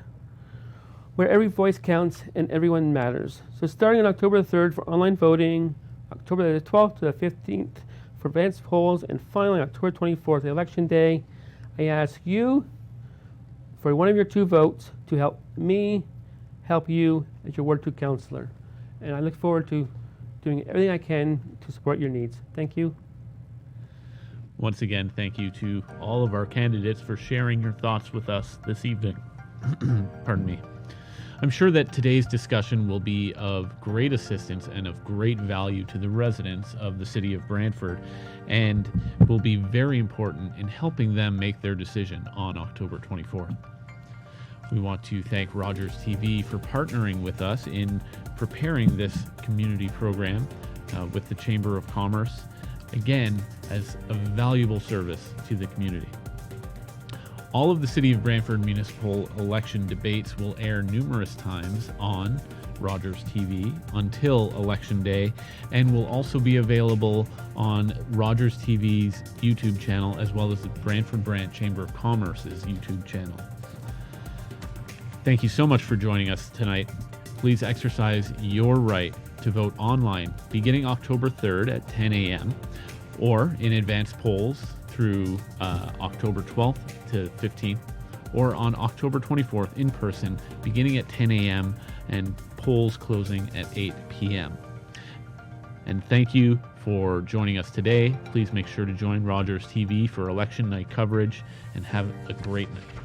where every voice counts and everyone matters. So starting on October 3rd for online voting, October the 12th to the 15th for advanced polls, and finally October 24th, the election day, I ask you for one of your two votes to help me help you as your Ward 2 councillor. And I look forward to doing everything I can to support your needs. Thank you. Once again, thank you to all of our candidates for sharing your thoughts with us this evening. Pardon me. I'm sure that today's discussion will be of great assistance and of great value to the residents of the city of Brantford, and will be very important in helping them make their decision on October 24th. We want to thank Rogers TV for partnering with us in preparing this community program with the Chamber of Commerce, again, as a valuable service to the community. All of the City of Brantford municipal election debates will air numerous times on Rogers TV until Election Day, and will also be available on Rogers TV's YouTube channel, as well as the Brantford-Brant Chamber of Commerce's YouTube channel. Thank you so much for joining us tonight. Please exercise your right to vote online beginning October 3rd at 10 a.m. or in advance polls through October 12th to 15th, or on October 24th in person beginning at 10 a.m. and polls closing at 8 p.m. And thank you for joining us today. Please make sure to join Rogers TV for election night coverage, and have a great night.